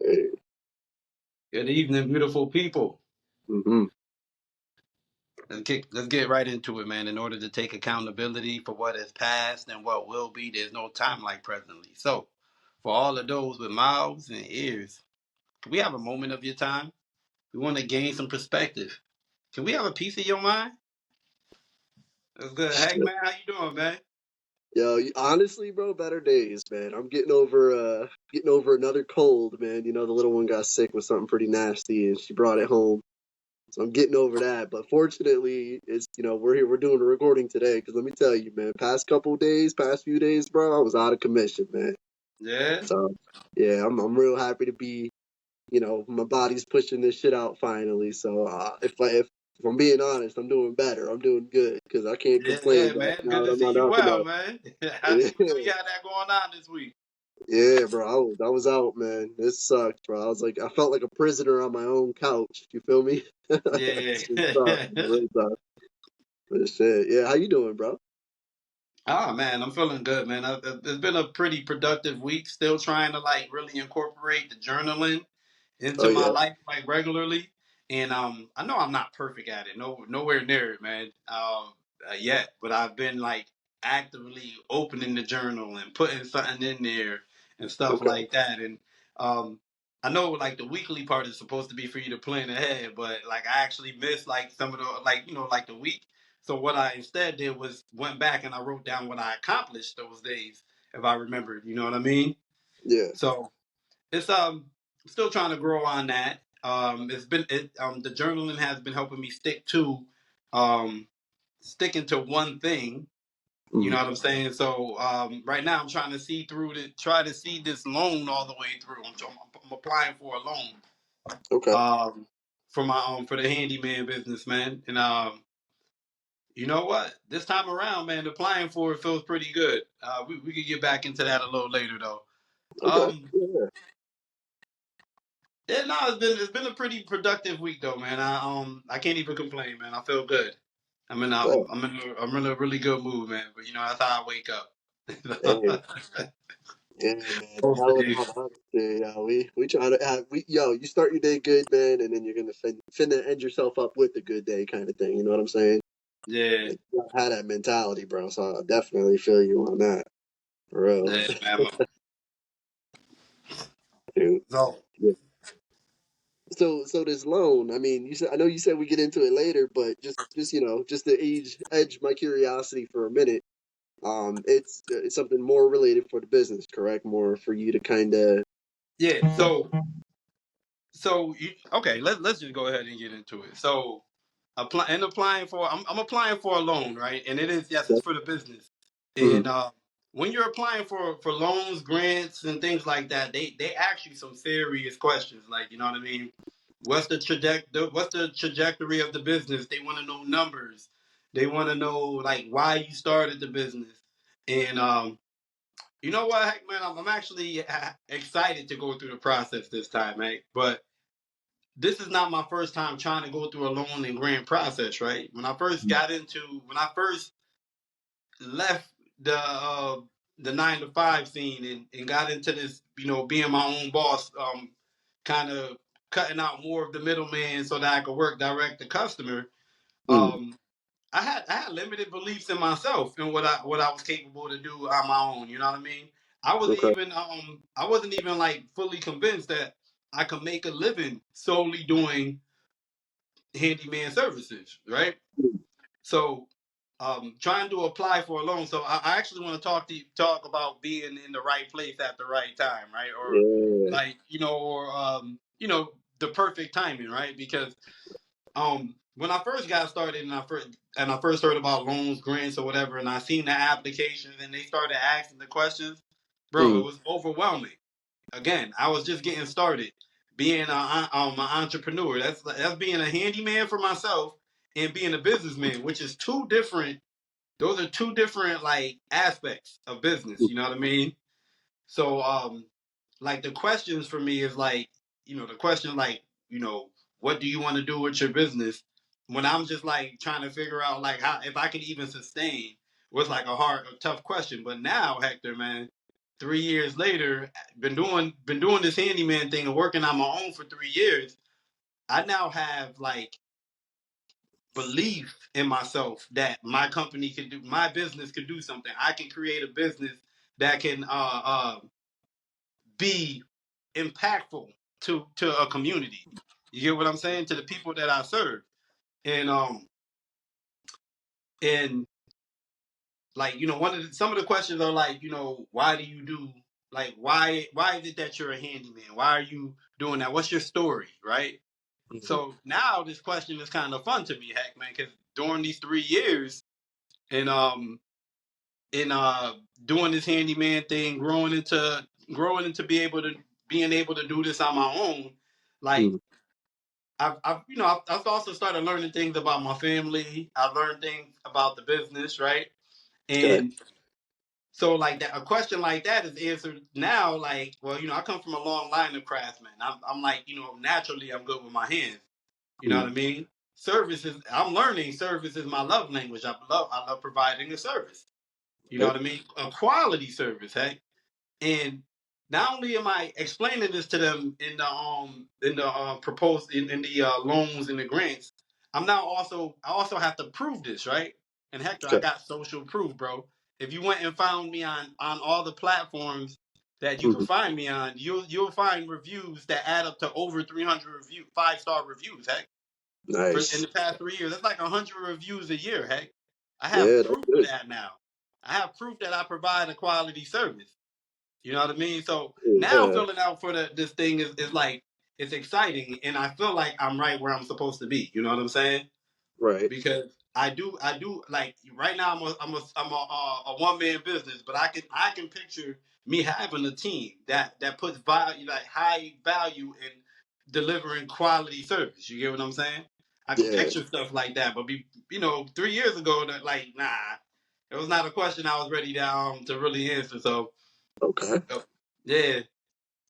Good evening, beautiful people. Mm-hmm. Let's get right into it, man. In order to take accountability for what is past and what will be, there's no time like presently. So, for all of those with mouths and ears, can we have a moment of your time? We want to gain some perspective. Can we have a piece of your mind? That's good. Hey, man, how you doing, man? Yo, honestly, bro, better days, man. I'm getting over another cold, man. You know, the little one got sick with something pretty nasty, and she brought it home. So I'm getting over that. But fortunately, we're here, we're doing a recording today. Because let me tell you, man, past few days, bro, I was out of commission, man. Yeah. So yeah, I'm real happy to be, my body's pushing this shit out finally. So if I'm being honest, I'm doing better. I'm doing good because I can't complain Yeah, right man. now Good that to I'm see not you up and well, up. man. I Yeah, knew you had that going on this week. yeah, bro. I was out, man. It sucked, bro. I felt like a prisoner on my own couch. You feel me? Yeah. It's just sucked. It really sucked. But shit, yeah. How you doing, bro? Ah man, I'm feeling good, man. It's been a pretty productive week. Still trying to like really incorporate the journaling Oh into my yeah, life like regularly, and I know I'm not perfect at it. No, nowhere near it, man. Yet, but I've been like actively opening the journal and putting something in there and stuff okay, like that. And um, I know like the weekly part is supposed to be for you to plan ahead, but like I actually missed like some of the like the week. So what I instead did was went back and I wrote down what I accomplished those days, if I remembered. You know what I mean? yeah, So it's still trying to grow on that. The journaling has been helping me um sticking to one thing. You mm, know what I'm saying? So right now I'm trying to try to see this loan all the way through. I'm applying for a loan okay, for my for the handyman business, man. And you know what? This time around, man, applying for it feels pretty good. We could get back into that a little later though. okay, Um, yeah, Yeah, no, it's been a pretty productive week though, man. I can't even complain, man. I feel good. yeah. I'm in a really good mood, man. But you know that's how I wake up. Hey, yeah, man. The Most hell days. of honesty. Yeah, we try to have you start your day good, man, and then you're gonna finna end yourself up with a good day, kind of thing. You know what I'm saying? Yeah, Like, you gotta have that mentality, bro. So I definitely feel you on that, for real, yeah, man. dude. So Yeah. So this loan, I mean, I know you said we get into it later, but just just to edge my curiosity for a minute. It's something more related for the business, correct? More for you to kind of. yeah, okay, let's just go ahead and get into it. So I'm applying for a loan, right? And it is yes, it's for the business. Mm, And when you're applying for loans, grants, and things like that, they ask you some serious questions, like you know what I mean. What's the trajectory of the business? They want to know numbers. They want to know like why you started the business. And you know what, heck, man, I'm actually excited to go through the process this time, mate. But this is not my first time trying to go through a loan and grant process, right? When I first left the 9 to 5 scene and got into this, being my own boss, kind of cutting out more of the middleman so that I could work direct to customer. mm, Um, I had limited beliefs in myself and what I was capable to do on my own. You know what I mean? okay. I wasn't even like fully convinced that I could make a living solely doing handyman services, right? Mm, So, trying to apply for a loan. So, I actually want to talk about being in the right place at the right time, right? Or yeah. like the perfect timing, right? Because when I first got started and I first heard about loans, grants, or whatever, and I seen the applications and they started asking the questions, bro, it Mm, was overwhelming. Again, I was just getting started being an entrepreneur. That's being a handyman for myself and being a businessman, which is two different. Those are two different like aspects of business. mm, You know what I mean? So, like the questions for me is like, the question like, what do you want to do with your business? When I'm just like trying to figure out like how if I can even sustain was like a tough question. But now, Hector, man, 3 years later, been doing this handyman thing and working on my own for 3 years. I now have like belief in myself that my company can do, my business can do something. I can create a business that can be impactful to a community. You get what I'm saying? To the people that I serve. And and like, some of the questions are like, why do you do, like, why is it that you're a handyman? Why are you doing that? What's your story, right? Mhm. So now this question is kind of fun to me, heck man, because during these 3 years and doing this handyman thing, growing into being able to do this on my own, like Mhm. I've also started learning things about my family. I've learned things about the business, right? Okay. And so like that, a question like that is answered now. Like, well, I come from a long line of craftsmen. I'm like, naturally, I'm good with my hands. You know Mhm. what I mean? I'm learning service is my love language. I love providing a service. You know Okay. what I mean? A quality service, hey? And not only am I explaining this to them in the proposed in the loans and the grants, I also have to prove this, right? And Hector, I Okay. got social proof, bro. If you went and found me on all the platforms that you can Mhm. find me on, you'll find reviews that add up to over 300 review 5-star reviews, heck. For in Nice. the past 3 years, that's like 100 reviews a year, heck. I have Yeah, that's proof of good. that now. I have proof that I provide a quality service. You know what I mean? So now Yeah. filling out for this thing is like, it's exciting, and I feel like I'm right where I'm supposed to be. You know what I'm saying? Right. Because I do like right now I'm a one man business, but I can picture me having a team that puts value, like high value in delivering quality service. You get what I'm saying? I can Yeah. picture stuff like that, but 3 years ago, that like nah, it was not a question I was ready to really answer. So Okay. yeah,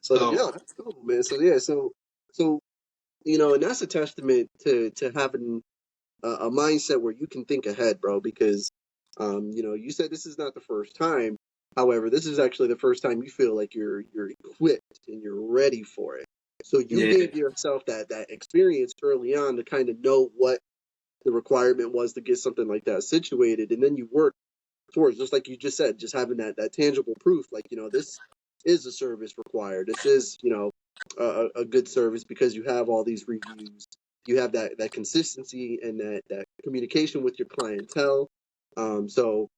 So so yeah, that's cool, man. So yeah, so and that's a testament to having a mindset where you can think ahead, bro. Because you said this is not the first time. However, this is actually the first time you feel like you're equipped and you're ready for it. So you yeah, gave yourself that experience early on to kind of know what the requirement was to get something like that situated, and then you work towards, just like you just said, just having that tangible proof, like this is a service required. This is a good service because you have all these reviews, you have that consistency and that communication with your clientele. So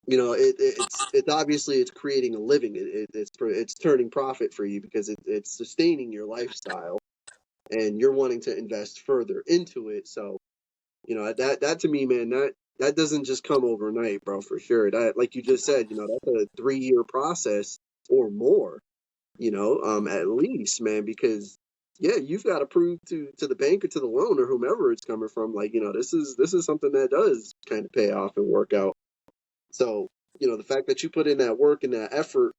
it's obviously it's creating a living. It's turning profit for you because it's sustaining your lifestyle, and you're wanting to invest further into it. So that to me, man, that doesn't just come overnight, bro, for sure. That, like you just said, that's a 3-year process or more, at least, man, because yeah, you've got to prove to the bank or to the loan or whomever it's coming from, like, this is something that does kind of pay off and work out. So, the fact that you put in that work and that effort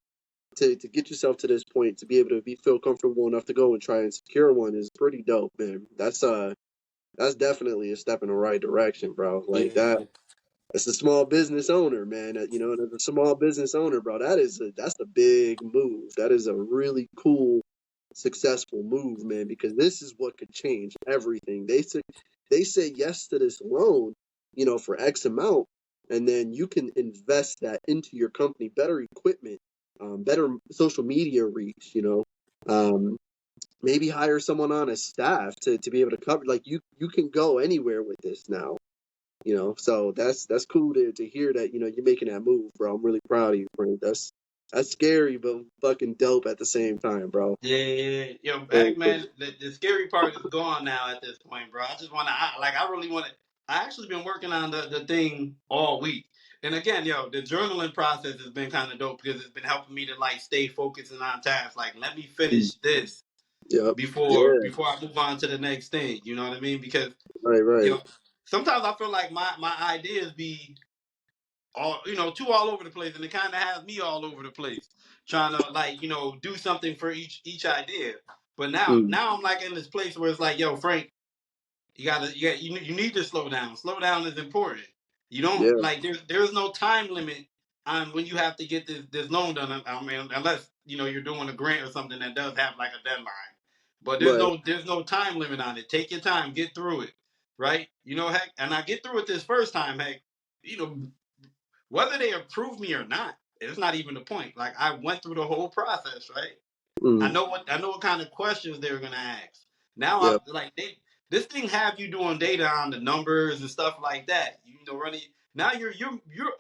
to get yourself to this point to be able to feel comfortable enough to go and try and secure one is pretty dope, man. That's definitely a step in the right direction, bro. Like that. yeah, As a small business owner, man, and as a small business owner, bro, that's a big move. That is a really cool, successful move, man, because this is what could change everything. They say yes to this loan, for X amount, and then you can invest that into your company, better equipment, better social media reach, um, maybe hire someone on a staff to be able to cover. Like you can go anywhere with this now, so that's cool to hear that you're making that move, bro. I'm really proud of you, Frank. That's scary but fucking dope at the same time, bro. yeah. Yo, Very back cool. man, the scary part is gone now at this point, bro. I just want to, I really want to. I actually been working on the thing all week, and again, yo, the journaling process has been kind of dope because it's been helping me to like stay focused and on task. Like, let me Mm. finish this Yep. before Yeah. before I move on to the next thing. You know what I mean? Because Right. Right. sometimes I feel like my ideas be all over the place, and it kind of has me all over the place, trying to like do something for each idea. But now Mm. now I'm like in this place where it's like, yo, Frank, you need to slow down. Slow down is important. You don't Yeah. like there's no time limit when you have to get this loan done. I mean, unless you're doing a grant or something that does have like a deadline. But there's Right. no time limit on it. Take your time, get through it, right? Heck, and I get through it this first time, heck, you know, whether they approve me or not, it's not even the point. Like I went through the whole process, right? Mm. I know what kind of questions they're gonna ask. Now Yep. I'm like this thing have you doing data on the numbers and stuff like that. Running now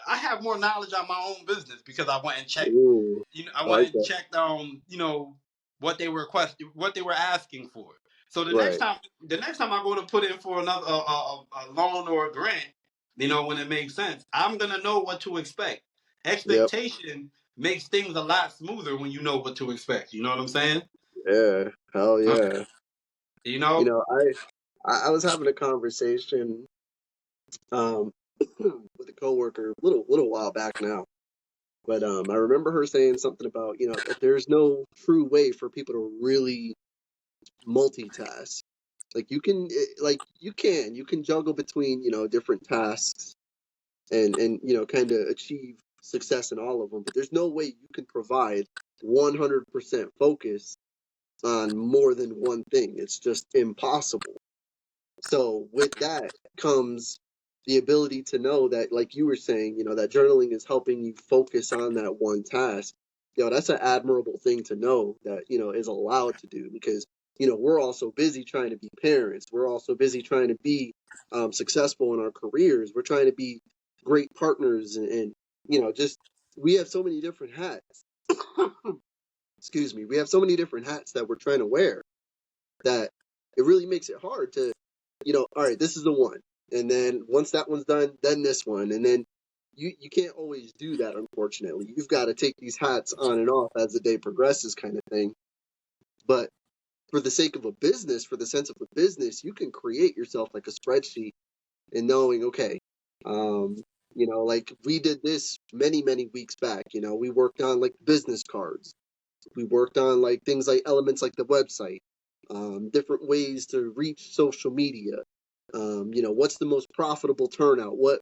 I have more knowledge on my own business because I went and checked. Ooh. I I went like and that. checked what they were asking for. So Right. the next time I go to put in for another a loan or a grant, when it makes sense, I'm gonna know what to expect. Yep. Expectation makes things a lot smoother when you know what to expect. You know what I'm saying? Yeah. Hell Uh, yeah. you You know? know, I was having a conversation um with a coworker a little while back now. But I remember her saying something about, that there's no true way for people to really multitask. Like you can juggle between, different tasks and kind of achieve success in all of them, but there's no way you can provide 100% focus on more than one thing. It's just impossible. So with that comes the ability to know that, like you were saying, that journaling is helping you focus on that one task. That's an admirable thing to know that, is allowed to do because, we're also busy trying to be parents. We're also busy trying to be successful in our careers. We're trying to be great partners and just we have so many different hats. Excuse me. We have so many different hats that we're trying to wear that it really makes it hard to, all right, this is the one. And then once that one's done, then this one. And then you can't always do that, unfortunately. You've got to take these hats on and off as the day progresses, kind of thing. But for the sake of a business, for the sense of a business, you can create yourself like a spreadsheet and knowing, okay, like we did this many, many weeks back. We worked on like business cards. We worked on like things like elements like the website, different ways to reach social media. What's the most profitable turnout? What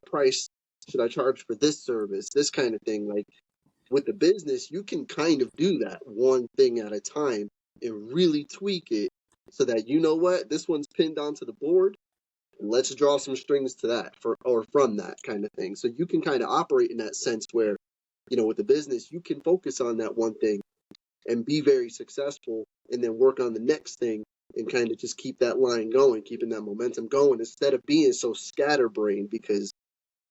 price should I charge for this service? This kind of thing. Like with the business, you can kind of do that one thing at a time and really tweak it so that what this one's pinned onto the board. And let's draw some strings to that or from that kind of thing. So you can kind of operate in that sense where, with the business, you can focus on that one thing and be very successful and then work on the next thing and kind of just keep that line going, keeping that momentum going instead of being so scatterbrained because,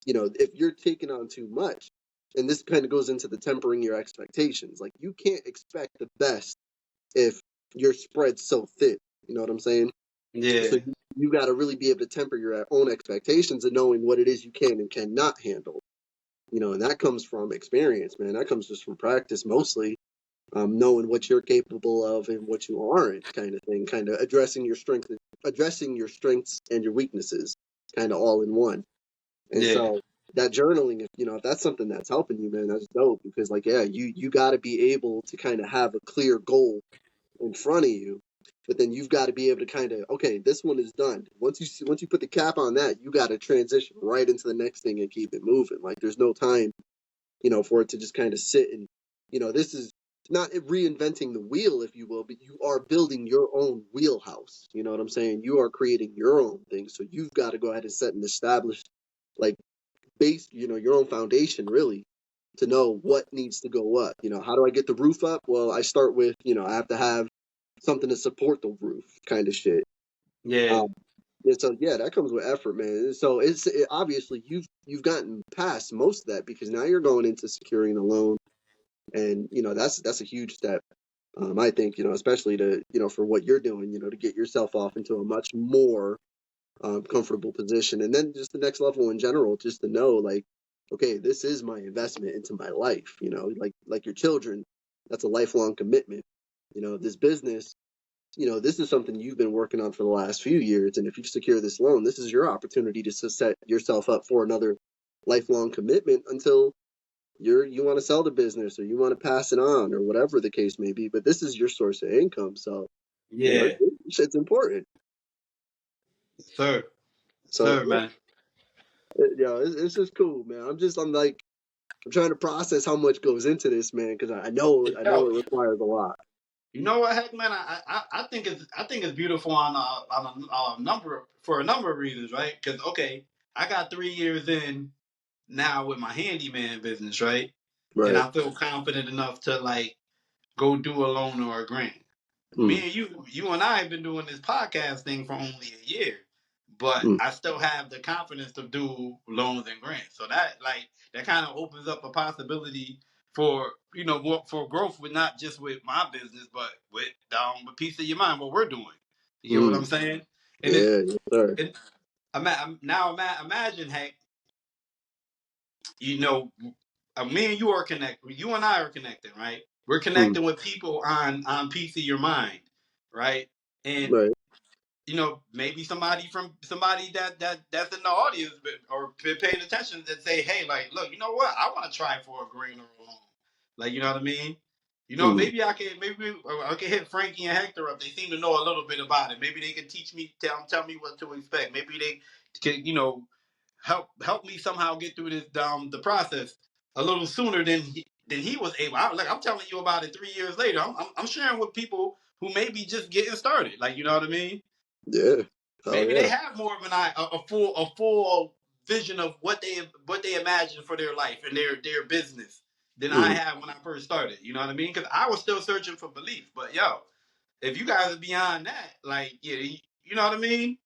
if you're taking on too much, and this kind of goes into the tempering your expectations, like you can't expect the best if you're spread so thin. You know what I'm saying? So Yeah. you got to really be able to temper your own expectations and knowing what it is you can and cannot handle. And that comes from experience, man. That comes just from practice mostly, knowing what you're capable of and what you aren't, kind of thing. Kind of addressing your strengths and your weaknesses, kind of all in one. And Yeah. so that journaling, if that's something that's helping you, man, that's dope. Because like, yeah, you got to be able to kind of have a clear goal in front of you, but then you've got to be able to kind of, okay, this one is done. Once you put the cap on that, you got to transition right into the next thing and keep it moving. Like there's no time, for it to just kind of sit and, this is not reinventing the wheel, if you will, but you are building your own wheelhouse. You know what I'm saying? You are creating your own thing. So you've got to go ahead and set and establish like base, your own foundation really to know what needs to go up. How do I get the roof up? Well, I start with, I have to have something to support the roof kind of shit. Yeah. Um, and so yeah, that comes with effort, man. So obviously you've gotten past most of that because now you're going into securing the loan, and that's a huge step. I think especially to for what you're doing, to get yourself off into a much more comfortable position, and then just the next level in general, just to know like, okay, this is my investment into my life. Like your children, that's a lifelong commitment. This business, this is something you've been working on for the last few years. And if you secure this loan, this is your opportunity to set yourself up for another lifelong commitment until you want to sell the business or you want to pass it on or whatever the case may be. But this is your source of income. So, Yeah. it's important. Sir. So, Sir, man. it's just cool, man. I'm like, I'm trying to process how much goes into this, man, because I know it Yo, requires a lot. you know what, heck, man? I think it's beautiful on a number for a number of reasons, right? Because okay, I got 3 years in now with my handyman business, right? And Right. I feel confident enough to like go do a loan or a grant. Mm, Me and you and I have been doing this podcast thing for only a year, but mm, I still have the confidence to do loans and grants. So that kind of opens up a possibility for for growth with not just with my business, but with a piece of your mind what we're doing. You get what mm. I'm saying? And Yeah, yes, sir. imagine, hey, you know, me and you are connected. You and I are connected, right? We're Mm, connecting with people on piece of your mind, right? And right. maybe somebody that's in the audience or paying attention that say, hey, like, look, you know what? I want to try for a green or a loan. Like, you know what I mean? Mm, Maybe I can hit Frankie and Hector up. They seem to know a little bit about it. Maybe they can teach me, tell me what to expect. Maybe they can, help me somehow get through this the process a little sooner than he was able. I'm telling you about it 3 years later. I'm sharing with people who may be just getting started. Like, you know what I mean? yeah. Oh Maybe they yeah. have more of a full vision of what they imagine for their life and their business than I Mm, had when I first started. You know what I mean? Because I was still searching for belief. But yo, if you guys are beyond that, like, yeah, you know what I mean?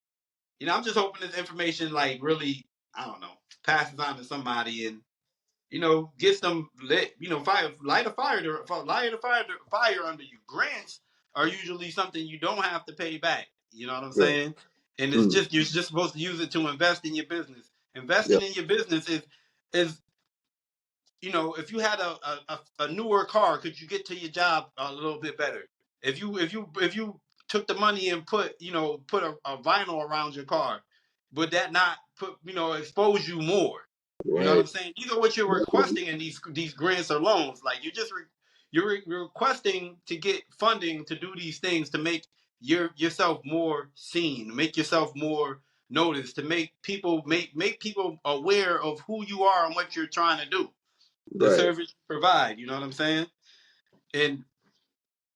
I'm just hoping this information like really, I don't know, passes on to somebody and gets them lit. Light a fire, fire under you. Grants are usually something you don't have to pay back. You know what I'm right. saying? And Mm, you're just supposed to use it to invest in your business. Investing yep. in your business is if you had a newer car, could you get to your job a little bit better? If you took the money and put a vinyl around your car, would that not expose you more? You know what Right. I'm saying? These are what you're requesting in these grants or loans. Like you're requesting to get funding to do these things to make yourself more seen, make yourself more noticed, to make people aware of who you are and what you're trying to do, the Right. service you provide. You know what I'm saying? And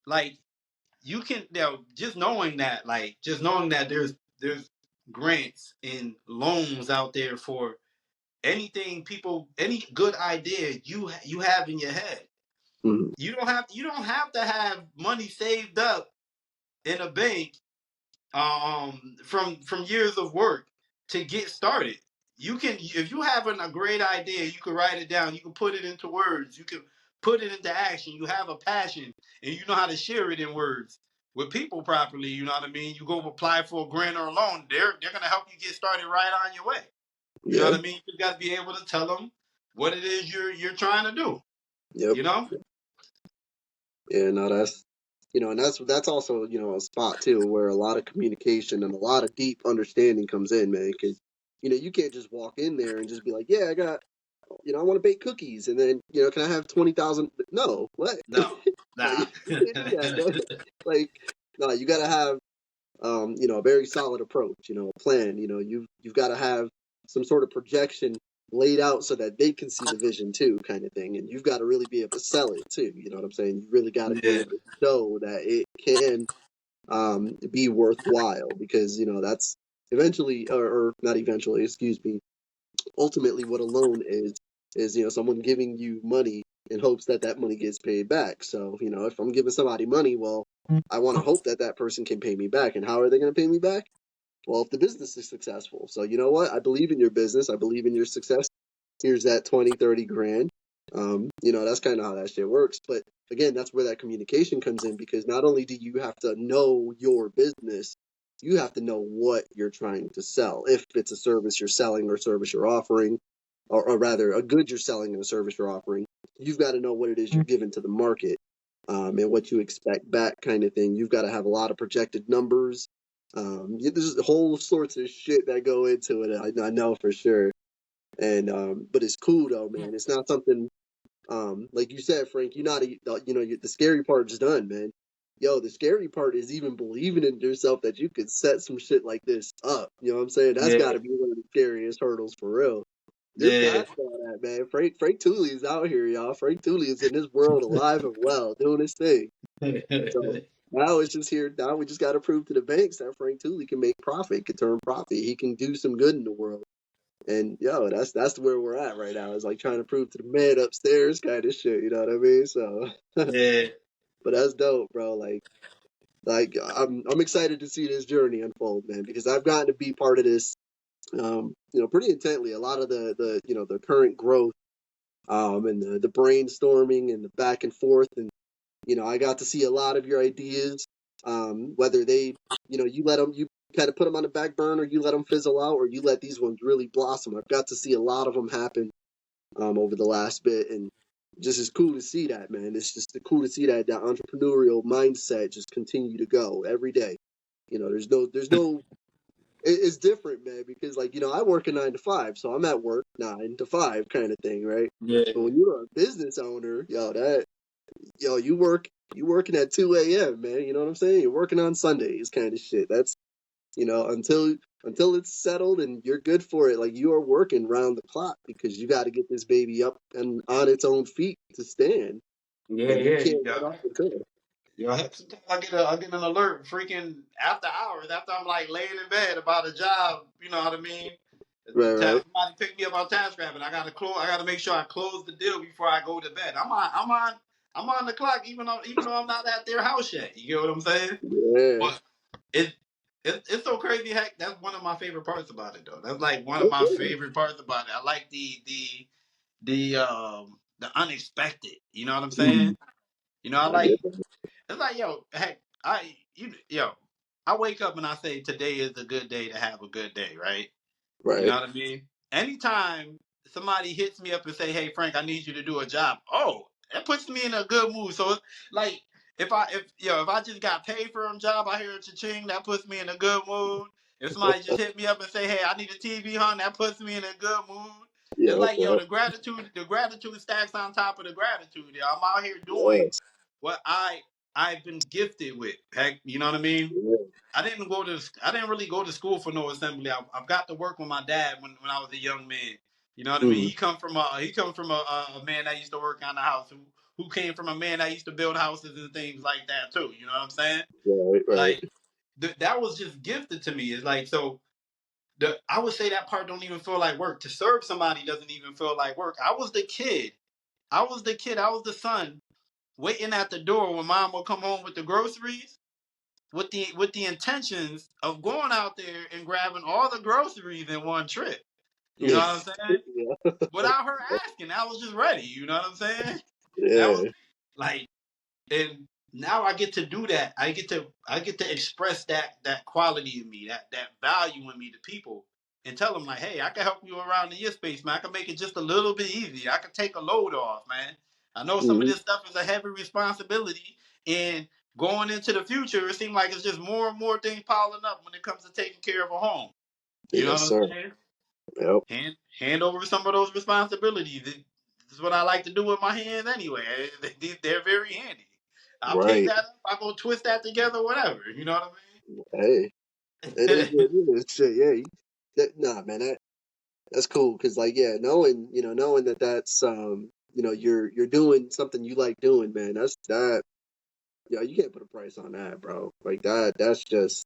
like you can just knowing that there's grants and loans out there for any good idea you have in your head. Mm, You don't have to have money saved up in a bank from years of work to get started. You can, if you have a great idea, you can write it down, you can put it into words, you can put it into action, you have a passion and you know how to share it in words with people properly. You know what I mean? You go apply for a grant or a loan, they're going to help you get started right on your way. You know yeah. what I mean? You got to be able to tell them what it is you're trying to do. Yep. You know? Yeah. No, that's and that's also a spot too where a lot of communication and a lot of deep understanding comes in, man. Because you can't just walk in there and just be like, yeah, I got I want to bake cookies, and then can I have 20,000? No, what? No, Like nah. you can't do that, man. Like no, you got to have a very solid approach, a plan. You've got to have some sort of projection laid out so that they can see the vision too, kind of thing. And you've got to really be able to sell it too. You know what I'm saying? You really got to be Yeah, able to show that it can be worthwhile because that's eventually, or not eventually, excuse me, ultimately what a loan is someone giving you money in hopes that that money gets paid back. So if I'm giving somebody money, well, I want to hope that that person can pay me back. And how are they going to pay me back? Well, if the business is successful. So you know what? I believe in your business. I believe in your success. Here's that 20, 30 grand. That's kind of how that shit works. But again, that's where that communication comes in because not only do you have to know your business, you have to know what you're trying to sell. If it's a service you're selling or service you're offering, or rather a good you're selling and a service you're offering, you've got to know what it is you're giving to the market, and what you expect back kind of thing. You've got to have a lot of projected numbers. There's whole sorts of shit that go into it. I know for sure. And but it's cool though, man. It's not something like you said, Frank. You're not the scary part is done, man. Yo, the scary part is even believing in yourself that you could set some shit like this up. You know what I'm saying? That's got yeah. to be one of the scariest hurdles for real. You're Yeah, past all that, man. Frank Tooley is out here, y'all. Frank Tooley is in this world alive and well, doing his thing. So now it's just here. Now we just got to prove to the banks that Frank Tooley can make profit, can turn profit. He can do some good in the world. And yo, that's where we're at right now. It's like trying to prove to the man upstairs kind of shit. You know what I mean? So, but yeah, that's dope, bro. Like I'm excited to see this journey unfold, man, because I've gotten to be part of this, pretty intently. A lot of the current growth, and the brainstorming and the back and forth, and I got to see a lot of your ideas, whether they, you let them, you kind of put them on the back burner, you let them fizzle out, or you let these ones really blossom. I've got to see a lot of them happen, over the last bit, and just it's cool to see that, man. It's just cool to see that entrepreneurial mindset just continue to go every day. There's no it's different, man, because like, I work a 9 to 5, so I'm at work 9 to 5 kind of thing, right? yeah, But when you're a business owner, you working at 2 a.m., man. You know what I'm saying? You're working on Sundays kind of shit. That's, until it's settled and you're good for it, like you are working round the clock because you got to get this baby up and on its own feet to stand, yeah, and you yeah. can't let off until. Sometimes I get an alert freaking after hours after I'm like laying in bed about a job. You know what I mean? Right, right. Somebody picked me up on TaskRabbit. I gotta close. I gotta make sure I close the deal before I go to bed. I'm on the clock even though I'm not at their house yet. You get what I'm saying? Yeah. But it, it's so crazy. Heck, that's one of my favorite parts about it, though. That's like one of my favorite parts about it. I like the unexpected. You know what I'm saying? Mm, I I get like that. it's like yo, heck, I wake up and I say today is a good day to have a good day, right? You Right. know what I mean? Anytime somebody hits me up and say, "Hey Frank, I need you to do a job," oh, that puts me in a good mood. So it's like if I just got paid for a job, I hear a cha-ching, that puts me in a good mood. If somebody just hit me up and say, "Hey, I need a TV, hon," that puts me in a good mood. It's Yep. like Yep. the gratitude stacks on top of the gratitude. Yo. I'm out here doing Yes. what I've been gifted with. Heck, you know what I mean? Yeah. I didn't really go to school for no assembly. I've got to work with my dad when I was a young man. You know what I mean? Mm, He comes from a man that used to work on the house who came from a man that used to build houses and things like that too. You know what I'm saying? right. Right. Like that was just gifted to me. It's like so. I would say that part don't even feel like work. To serve somebody doesn't even feel like work. I was the kid. I was the kid. I was the son waiting at the door when mom would come home with the groceries with the intentions of going out there and grabbing all the groceries in one trip. You know Yeah. what I'm saying? Yeah. Without her asking, I was just ready. You know what I'm saying? That was Yeah. like, and now I get to do that. I get to express that quality in me, that value in me to people, and tell them like, hey, I can help you around in your space, man. I can make it just a little bit easier. I can take a load off, man. I know some of Mm, this stuff is a heavy responsibility, and going into the future, it seems like it's just more and more things piling up when it comes to taking care of a home. You know yes, what I'm sir. saying? Yep. Hand over some of those responsibilities. This is what I like to do with my hands anyway. They're very handy. I'll pick Right. that up. I go twist that together, whatever. You know what Hey, it I is mean? what it is. Shit, yeah. Nah, man. That's cool because, like, yeah, knowing that that's you're doing something you like doing, man. That's that. Yeah, you can't put a price on that, bro. Like that. That's just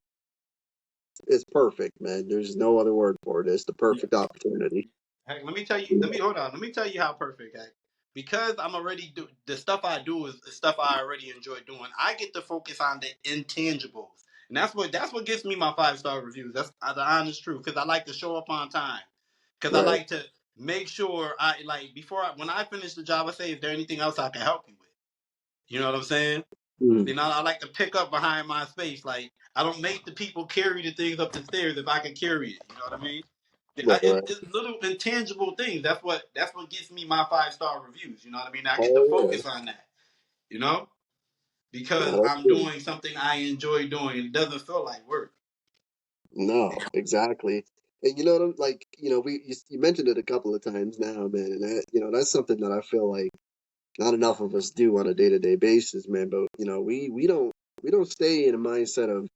it's perfect, man. There's no other word for it. It's the Yeah. perfect opportunity. Heck, let me tell you. Yeah. Let me hold on. Let me tell you how perfect. Heck, because I'm already the stuff I do is the stuff I already enjoy doing. I get to focus on the intangibles, and that's what gets me my 5-star reviews. That's the honest truth. Because I like to show up on time. Because I Right. like to make sure I like when I finish the job, I say, is there anything else I can help you with? You know what I'm saying? Mm. I like to pick up behind my space. Like I don't make the people carry the things up the stairs if I can carry it. You know what I mean? Right. Right. It's little intangible things. That's what gets me my 5-star reviews. You know what I mean? I get to Oh focus on that. You know, yeah. because No, that's I'm cool. doing something I enjoy doing. It doesn't feel like work. No, exactly. And you know what I'm like. You mentioned it a couple of times now, man. And that's something that I feel like not enough of us do on a day-to-day basis, man. But we don't stay in a mindset of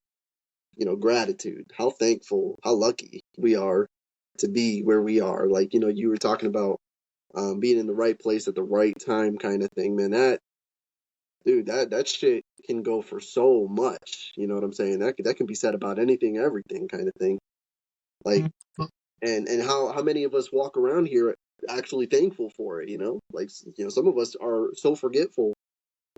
gratitude, how thankful, how lucky we are, to be where we are. Like, you were talking about being in the right place at the right time kind of thing, man. That shit can go for so much. You know what I'm saying? That can be said about anything, everything kind of thing. Like, and how many of us walk around here actually thankful for it, like, some of us are so forgetful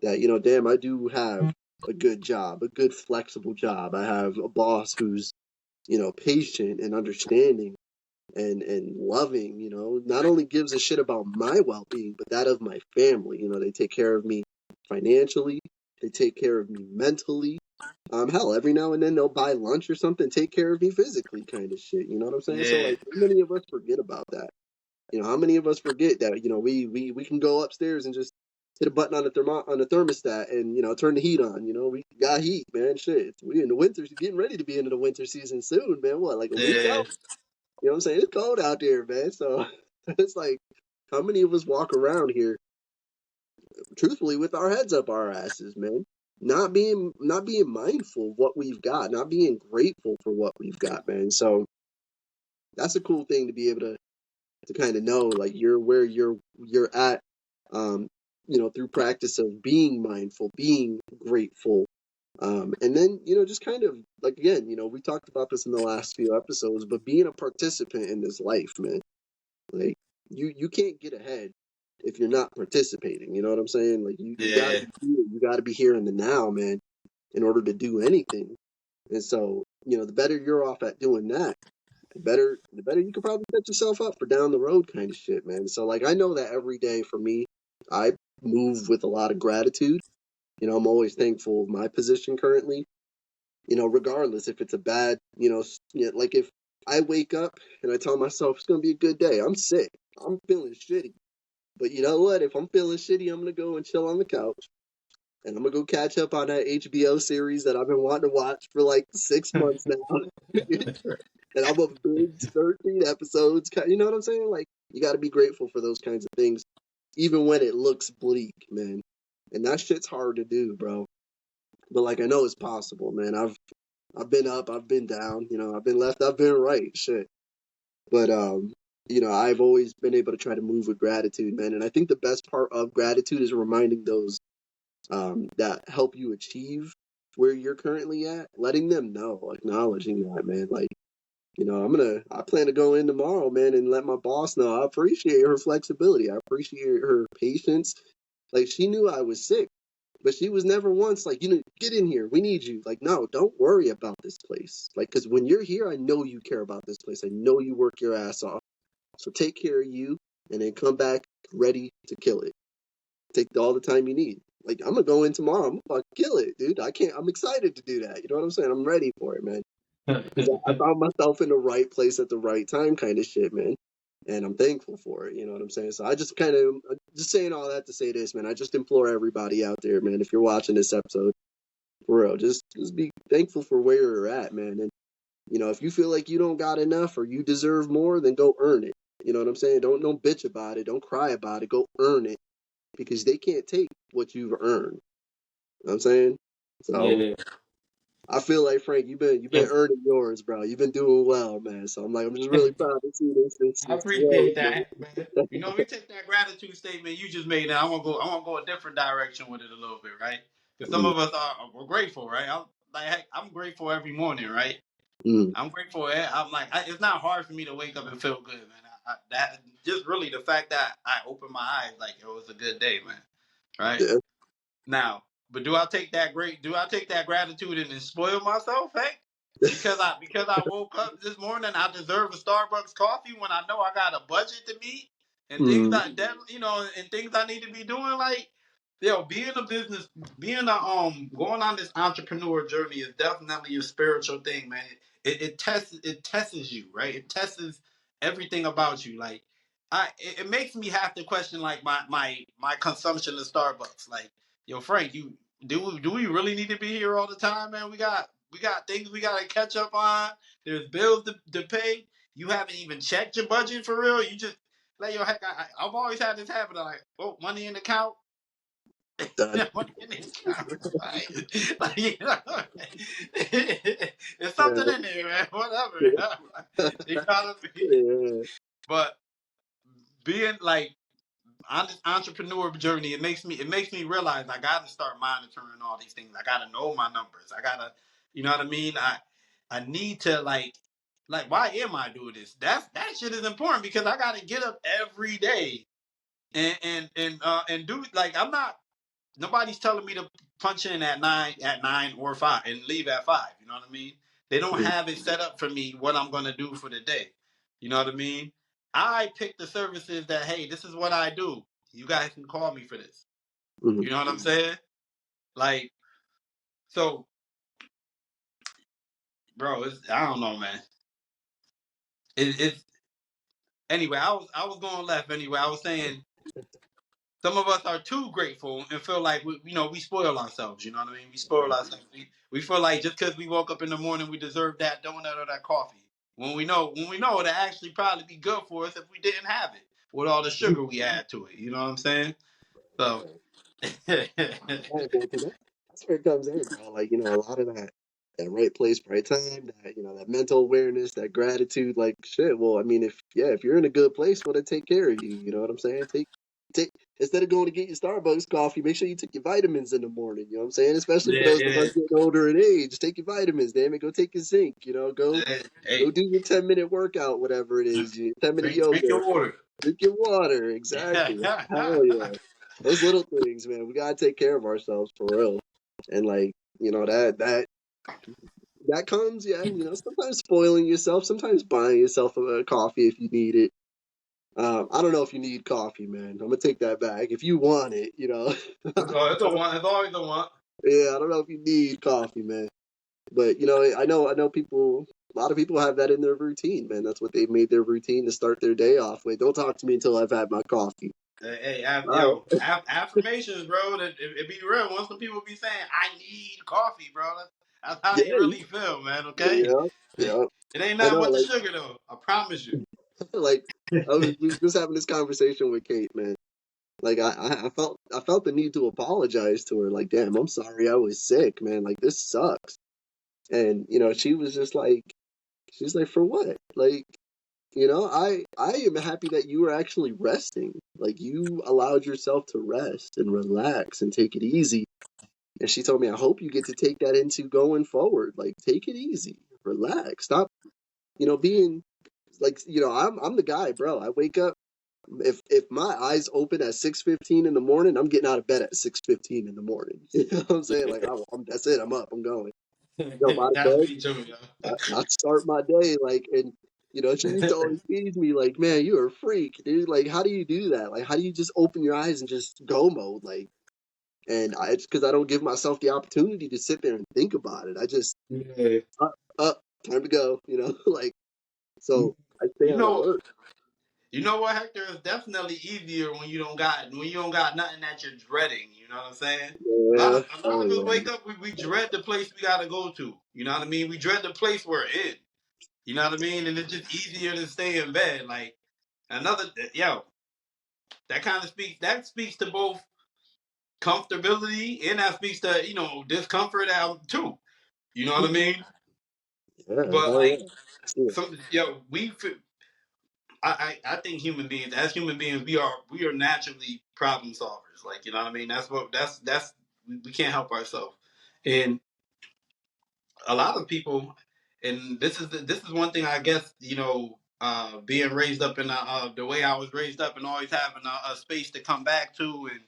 that, damn, I do have a good job, a good flexible job. I have a boss who's, patient and understanding and loving, not only gives a shit about my well-being, but that of my family. They take care of me financially, they take care of me mentally. Hell, every now and then they'll buy lunch or something, take care of me physically, kind of shit. You know what I'm saying? So, Yeah, like, how many of us forget about that? How many of us forget that, we can go upstairs and just hit a button on the thermostat and, turn the heat on. We got heat, man. Shit. We in the winter, getting ready to be into the winter season soon, man. What, like a week yeah, out? You know what I'm saying? It's cold out there, man. So it's like, how many of us walk around here, truthfully, with our heads up our asses, man? Not being mindful of what we've got, not being grateful for what we've got, man. So that's a cool thing to be able to kind of know, like, you're where you're at, um, through practice of being mindful, being grateful, and then, just kind of like, again, we talked about this in the last few episodes, but being a participant in this life, man. Like, you can't get ahead if you're not participating. You know what I'm saying? Like, you got to yeah, be here. You got to be here in the now, man, in order to do anything. And so, the better you're off at doing that, the better you could probably set yourself up for down the road kind of shit, man. So, like, I know that every day for me, I move with a lot of gratitude. I'm always thankful of my position currently, regardless if it's a bad, like, if I wake up and I tell myself it's going to be a good day, I'm sick, I'm feeling shitty. But you know what? If I'm feeling shitty, I'm going to go and chill on the couch and I'm going to go catch up on that HBO series that I've been wanting to watch for like 6 months now. And I'm a binge 13 episodes. You know what I'm saying? Like, you got to be grateful for those kinds of things, even when it looks bleak, man. And that shit's hard to do, bro. But like, I know it's possible, man. I've been up, I've been down, I've been left, I've been right, shit. But I've always been able to try to move with gratitude, man. And I think the best part of gratitude is reminding those that help you achieve where you're currently at, letting them know, acknowledging that, man. Like, I plan to go in tomorrow, man, and let my boss know I appreciate her flexibility. I appreciate her patience. Like, she knew I was sick, but she was never once like, get in here. We need you. Like, no, don't worry about this place. Like, because when you're here, I know you care about this place. I know you work your ass off. So take care of you and then come back ready to kill it. Take all the time you need. Like, I'm gonna go in tomorrow. I'm gonna fucking kill it, dude. I'm excited to do that. You know what I'm saying? I'm ready for it, man. Because I found myself in the right place at the right time, kind of shit, man. And I'm thankful for it. You know what I'm saying? So I just kind of just saying all that to say this, man. I just implore everybody out there, man. If you're watching this episode, for real, just be thankful for where you're at, man. And if you feel like you don't got enough or you deserve more, then go earn it. You know what I'm saying? Don't bitch about it. Don't cry about it. Go earn it because they can't take what you've earned. You know what I'm saying? So yeah. I feel like, Frank, you've been Yes, earning yours, bro. You've been doing well, man. So I'm just really proud to see I this growth, appreciate that, man. man. We take that gratitude statement you just made, and I want to go a different direction with it a little bit, right? Because some Mm, of us we're grateful, right? I'm grateful every morning, right? mm, I'm grateful. I'm like, it's not hard for me to wake up and feel good, man. That just really the fact that I open my eyes, like it was a good day, man. Right yeah. now, but do I take that gratitude and then spoil myself, hey? Because I woke up this morning, I deserve a Starbucks coffee when I know I got a budget to meet and things Mm, and things I need to be doing, like being a business, going on this entrepreneur journey is definitely a spiritual thing, man. It tests you, right? It tests everything about you. Like it makes me have to question like my consumption of Starbucks. Like, yo, Frank, do we really need to be here all the time, man? We got things we gotta catch up on. There's bills to pay. You haven't even checked your budget for real. You just like, yo, heck, I've always had this habit of like, oh, money in the account. Done. Money in the account, right? Like, you know, there's something Yeah. in there, man. Whatever. You know what I mean? Yeah. But being like on this entrepreneur journey, it makes me realize I got to start monitoring all these things. I got to know my numbers. I gotta, you know what I mean? I need to like why am I doing this? That shit is important because I got to get up every day and do like I'm not. Nobody's telling me to punch in at nine or five and leave at five. You know what I mean? They don't Mhm. have it set up for me what I'm gonna do for the day. You know what I mean? I pick the services that hey, this is what I do. You guys can call me for this. Mhm. You know what I'm saying? Like so, bro. I don't know, man. It's anyway. I was going left anyway. I was saying some of us are too grateful and feel like we spoil ourselves. You know what I mean? We spoil ourselves. We feel like just because we woke up in the morning, we deserve that donut or that coffee. When we know it'd actually probably be good for us if we didn't have it with all the sugar we add to it. You know what I'm saying? So, yeah, Right, man, 'cause that's where it comes in, bro. Like, a lot of that right place, right time, that mental awareness, that gratitude, like shit. Well, I mean, if you're in a good place, well, then take care of you. You know what I'm saying? Take instead of going to get your Starbucks coffee, make sure you take your vitamins in the morning. You know what I'm saying? Especially for those of us yeah. getting older in age, take your vitamins, damn it. Go take your zinc. Go Hey, do your 10-minute workout, whatever it is, your 10-minute drink yoga. your water. Drink your water, exactly. Hell yeah. Those little things, man. We gotta take care of ourselves for real. And like, that comes, yeah, sometimes spoiling yourself, sometimes buying yourself a coffee if you need it. I don't know if you need coffee, man. I'm gonna take that back. If you want it, It's a one. It's always a one. yeah, I don't know if you need coffee, man. But I know people. A lot of people have that in their routine, man. That's what they've made their routine to start their day off with. Don't talk to me until I've had my coffee. Hey, All affirmations, bro. That it be real. Once some people be saying, "I need coffee," bro. That's how right. they really feel, man. Okay, Yeah, yeah. it ain't I nothing know, but the sugar, though. I promise you. like we were just having this conversation with Kate, man. Like I felt the need to apologize to her. Like, damn, I'm sorry I was sick, man. Like this sucks. And she's like, for what? Like, I am happy that you were actually resting. Like you allowed yourself to rest and relax and take it easy. And she told me, I hope you get to take that into going forward. Like, take it easy, relax, stop, being like, I'm the guy, bro. I wake up. If my eyes open at 6:15 in the morning, I'm getting out of bed at 6:15 in the morning. You know what I'm saying? Like that's it. I'm up. I'm going. Jump out of That's bed. me too, yo. I start my day like, and she used to always tease me like, man, you're a freak, dude. Like, how do you do that? Like, how do you just open your eyes and just go mode? Like, it's because I don't give myself the opportunity to sit there and think about it. I just Yeah. up, time to go. Like so. I stay You on know, alert. you know what, Hector? It's definitely easier when you don't got nothing that you're dreading. You know what I'm saying? Yeah. A lot Oh of us yeah. wake up, we dread the place we gotta go to. You know what I mean? We dread the place we're in. You know what I mean? And it's just easier to stay in bed. Like another, yo, that speaks to both comfortability and that speaks to discomfort out too. You know what I mean? Yeah. But Hell like yeah. Yeah. some, I think as human beings, we are naturally problem solvers. Like you know what I mean? That's we can't help ourselves. And a lot of people, and this is one thing I guess being raised up in the way I was raised up and always having a space to come back to and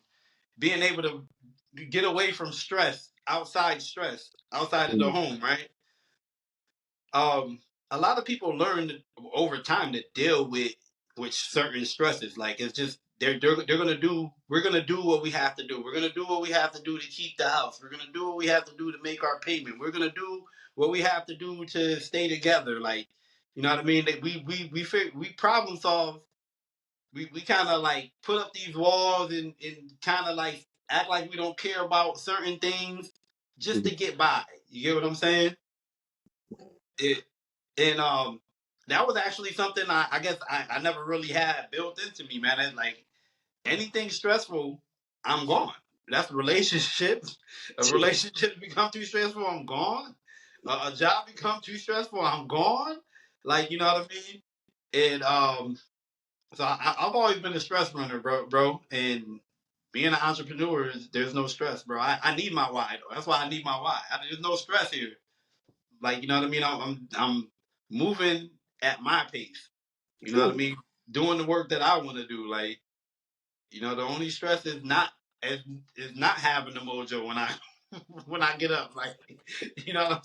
being able to get away from stress outside of the Mm. home, right? A lot of people learn over time to deal with certain stresses. Like it's just they're gonna do we're gonna do what we have to do. We're gonna do what we have to do to keep the house. We're gonna do what we have to do to make our payment. We're gonna do what we have to do to stay together. Like you know what I mean? That we problem solve. We kind of like put up these walls and kind of like act like we don't care about certain things just Mhm. to get by. You get what I'm saying? It and that was actually something I guess I never really had built into me, man. It's like anything stressful, I'm gone. That's relationships. A relationship become too stressful, I'm gone. A job become too stressful, I'm gone. Like, you know what I mean? And so I've always been a stress runner, bro. And being an entrepreneur there's no stress, bro. I need my why though. That's why I need my why. There's no stress here. Like, you know what I mean? I'm moving at my pace. You know what I True. mean? Doing the work that I want to do. Like, you know, the only stress is, is not having the mojo when I when I get up. Like, you know what I'm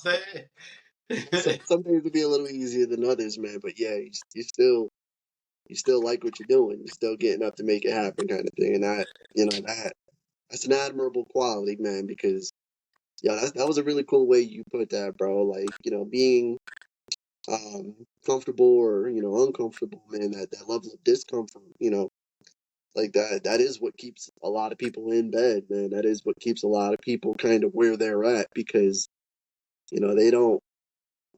So, saying? some days will be a little easier than others, man. But yeah, you still like what you're doing. You're still getting up to make it happen, kind of thing. And that's an admirable quality, man. Because yeah, that was a really cool way you put that, bro. Like, being comfortable or uncomfortable, man. That level of discomfort, like that is what keeps a lot of people in bed, man. That is what keeps a lot of people kind of where they're at because they don't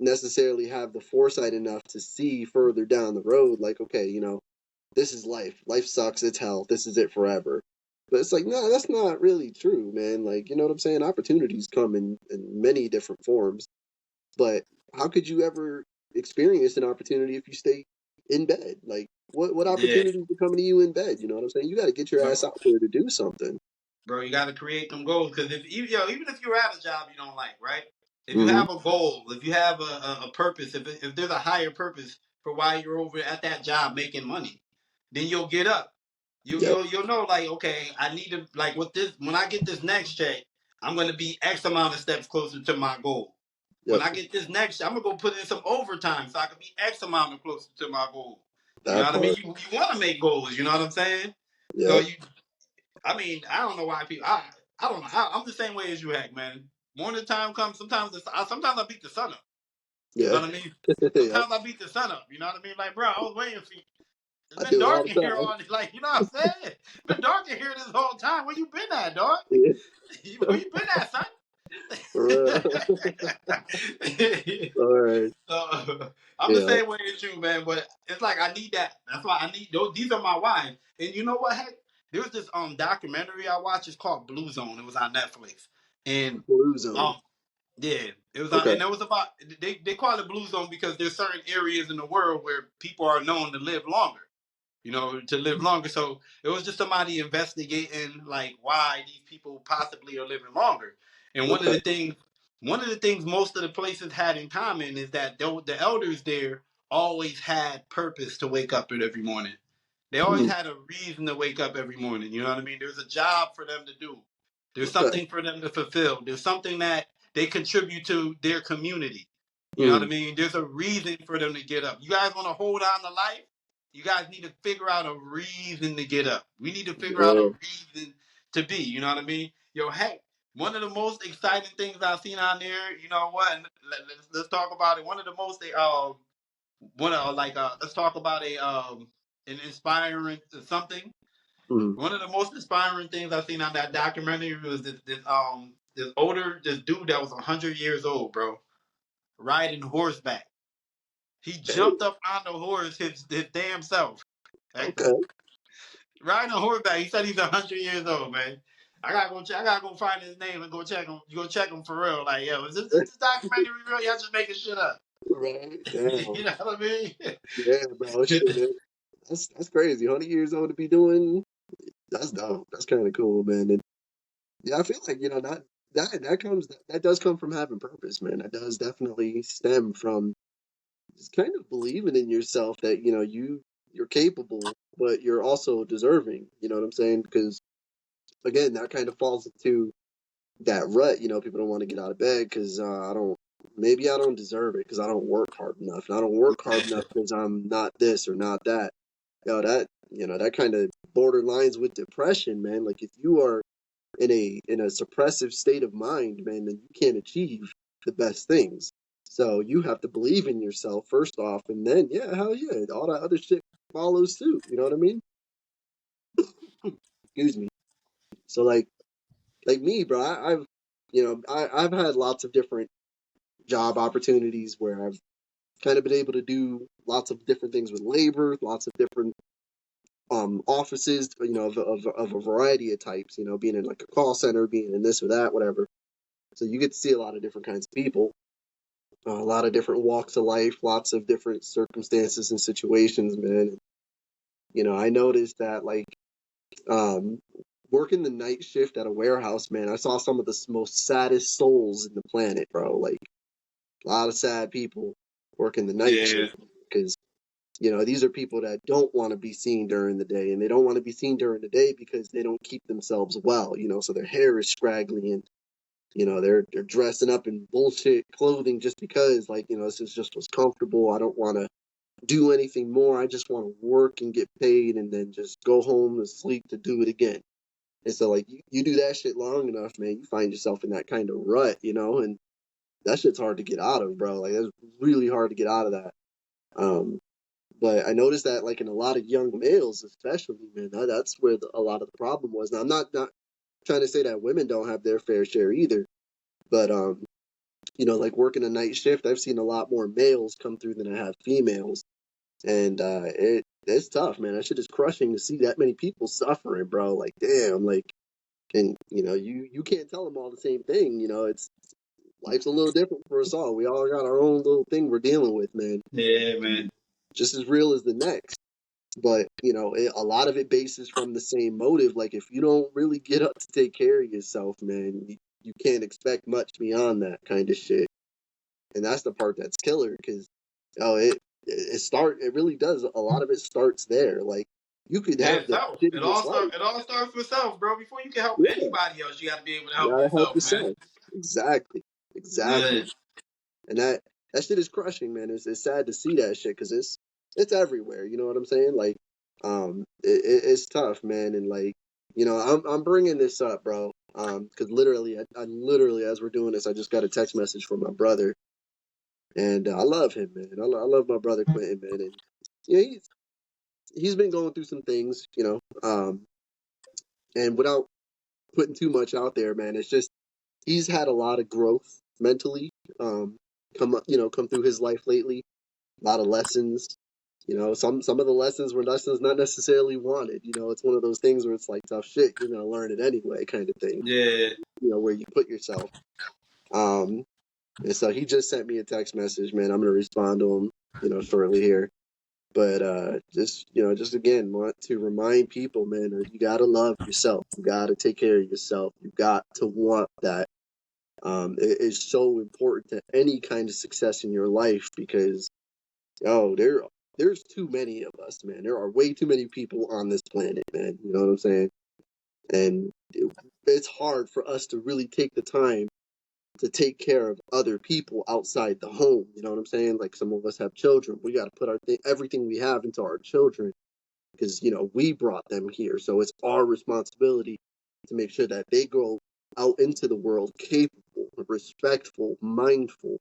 necessarily have the foresight enough to see further down the road. Like, okay, this is life. Life sucks. It's hell. This is it forever. But it's like, no, that's not really true, man. Like, you know what I'm saying? Opportunities come in many different forms. But how could you ever experience an opportunity if you stay in bed? Like, what Yeah, opportunities are coming to you in bed? You know what I'm saying? You got to get your ass bro. out there to do something. Bro, you got to create them goals because if you, even if you're at a job you don't like, right? If you Mm-hmm. have a goal, if you have a purpose, if there's a higher purpose for why you're over at that job making money, then you'll get up. Yep. You'll know like, okay, I need to, like, with this, when I get this next check, I'm gonna be X amount of steps closer to my goal. When Yep. I get this next, I'm gonna go put in some overtime so I can be X amount of closer to my goal. You know That what I mean? part. You want to make goals. You know what I'm saying? So Yep. I mean, I don't know why people. I don't know. I'm the same way as you, Hack, man. Morning time comes. Sometimes I beat the sun up. You know Yeah. what I mean? Yep. Sometimes I beat the sun up. You know what I mean? Like, bro, I was waiting for you. It's I been do it all dark in the here time. all day. Like, you know what I'm saying? It's been dark in here this whole time. Where you been at, dog? Yeah. Where you been at, son? For real. All right. So, I'm the Yeah. same way as you, man. But it's like I need that. That's why I need those. These are my whys. And you know what? Heck, there was this documentary I watched. It's called Blue Zone. It was on Netflix. And Blue zone. um yeah, it was on, Okay. and it was about they call it Blue Zone because there's certain areas in the world where people are known to live longer. To live longer. So it was just somebody investigating like why these people possibly are living longer. And Okay. one of the things most of the places had in common is that the elders there always had purpose to wake up every morning. They always Hmm. had a reason to wake up every morning. You know what I mean? There's a job for them to do. There's Okay. something for them to fulfill. There's something that they contribute to their community. You know what I Hmm. mean? There's a reason for them to get up. You guys want to hold on to life? You guys need to figure out a reason to get up. We need to figure out a Yeah. reason to be. You know what I mean? Yo, heck, one of the most exciting things I've seen on there, you know what? And let's talk about it. One of the most let's talk about an inspiring something. Hmm. One of the most inspiring things I've seen on that documentary was this dude that was 100 years old, bro, riding horseback. He Okay. jumped up on the horse his damn self, Okay. Hector. Riding a horseback. He said he's 100 years old, man. I gotta go check. I gotta go find his name and go check him. Go check him for real. Like, yo, is this documentary real? Y'all just making shit up. Right. Damn. You know what I mean? Yeah, bro. Shit, man. That's crazy. 100 years old to be doing. That's dope. That's kind of cool, man. And yeah, I feel like that does come from having purpose, man. That does definitely stem from just kind of believing in yourself that you're capable, but you're also deserving. You know what I'm saying? Because again, that kind of falls into that rut. People don't want to get out of bed because maybe I don't deserve it because I don't work hard enough, and I don't work hard enough because I'm not this or not that. That kind of borderlines with depression, man. Like if you are in a suppressive state of mind, man, then you can't achieve the best things. So you have to believe in yourself first off, and then yeah, hell yeah, all that other shit follows suit. You know what I mean? Excuse me. So like me, bro, I've had lots of different job opportunities where I've kind of been able to do lots of different things with labor, lots of different offices, of a variety of types, being in like a call center, being in this or that, whatever. So you get to see a lot of different kinds of people, a lot of different walks of life, lots of different circumstances and situations, man. I noticed that like um, working the night shift at a warehouse, man, I saw some of the most saddest souls in the planet, bro. Like a lot of sad people working the night Yeah. shift because these are people that don't want to be seen during the day, and they don't want to be seen during the day because they don't keep themselves well, so their hair is scraggly and they're dressing up in bullshit clothing just because like this is just what's comfortable. I don't want to do anything more. I just want to work and get paid and then just go home and sleep to do it again. And so like you do that shit long enough, man, you find yourself in that kind of rut, and that shit's hard to get out of, bro. Like it's really hard to get out of that. Um, but I noticed that like in a lot of young males, especially, man, that's where a lot of the problem was. Now I'm not trying to say that women don't have their fair share either, but like working a night shift, I've seen a lot more males come through than I have females, and it's tough, man. That shit is crushing to see that many people suffering, bro. Like damn, like, and you can't tell them all the same thing. It's life's a little different for us all. We all got our own little thing we're dealing with, man. Yeah, man. Just as real as the next. But a lot of it bases from the same motive. Like if you don't really get up to take care of yourself, man, you can't expect much beyond that kind of shit. And that's the part that's killer because it really does, a lot of it starts there. Like you could Yeah, have the self. It all shittiest life. start. It all starts with self, bro. Before you can help Yeah, anybody else, you got to be able to you help gotta help yourself, man. yourself. Exactly. Yeah. Exactly. And that shit is crushing, man. It's sad to see that shit because it's everywhere. You know what I'm saying? Like, it's tough, man. And like, I'm bringing this up, bro. Because literally, I literally, as we're doing this, I just got a text message from my brother, and I love him, man. I love my brother Quentin, man. And he's been going through some things, and without putting too much out there, man, it's just he's had a lot of growth mentally, come through his life lately. A lot of lessons. Some of the lessons were lessons not necessarily wanted. It's one of those things where it's like tough shit. You're gonna learn it anyway, kind of thing. Yeah. Where you put yourself. Um, and so he just sent me a text message, man. I'm gonna respond to him, shortly here. But just again, want to remind people, man, that you gotta love yourself. You gotta take care of yourself. You got to want that. It is so important to any kind of success in your life because there's too many of us, man. There are way too many people on this planet, man. You know what I'm saying? And it's hard for us to really take the time to take care of other people outside the home. You know what I'm saying? Like some of us have children. We got to put everything we have into our children because we brought them here. So it's our responsibility to make sure that they go out into the world capable, respectful, mindful,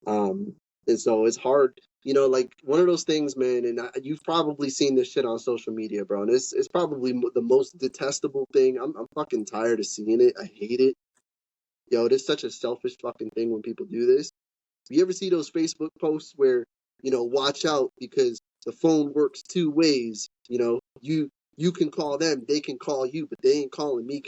um, and so it's hard, like one of those things, man. And you've probably seen this shit on social media, bro. And it's probably the most detestable thing. I'm fucking tired of seeing it. I hate it. Yo, it is such a selfish fucking thing when people do this. You ever see those Facebook posts where, watch out because the phone works two ways. You can call them, they can call you, but they ain't calling me.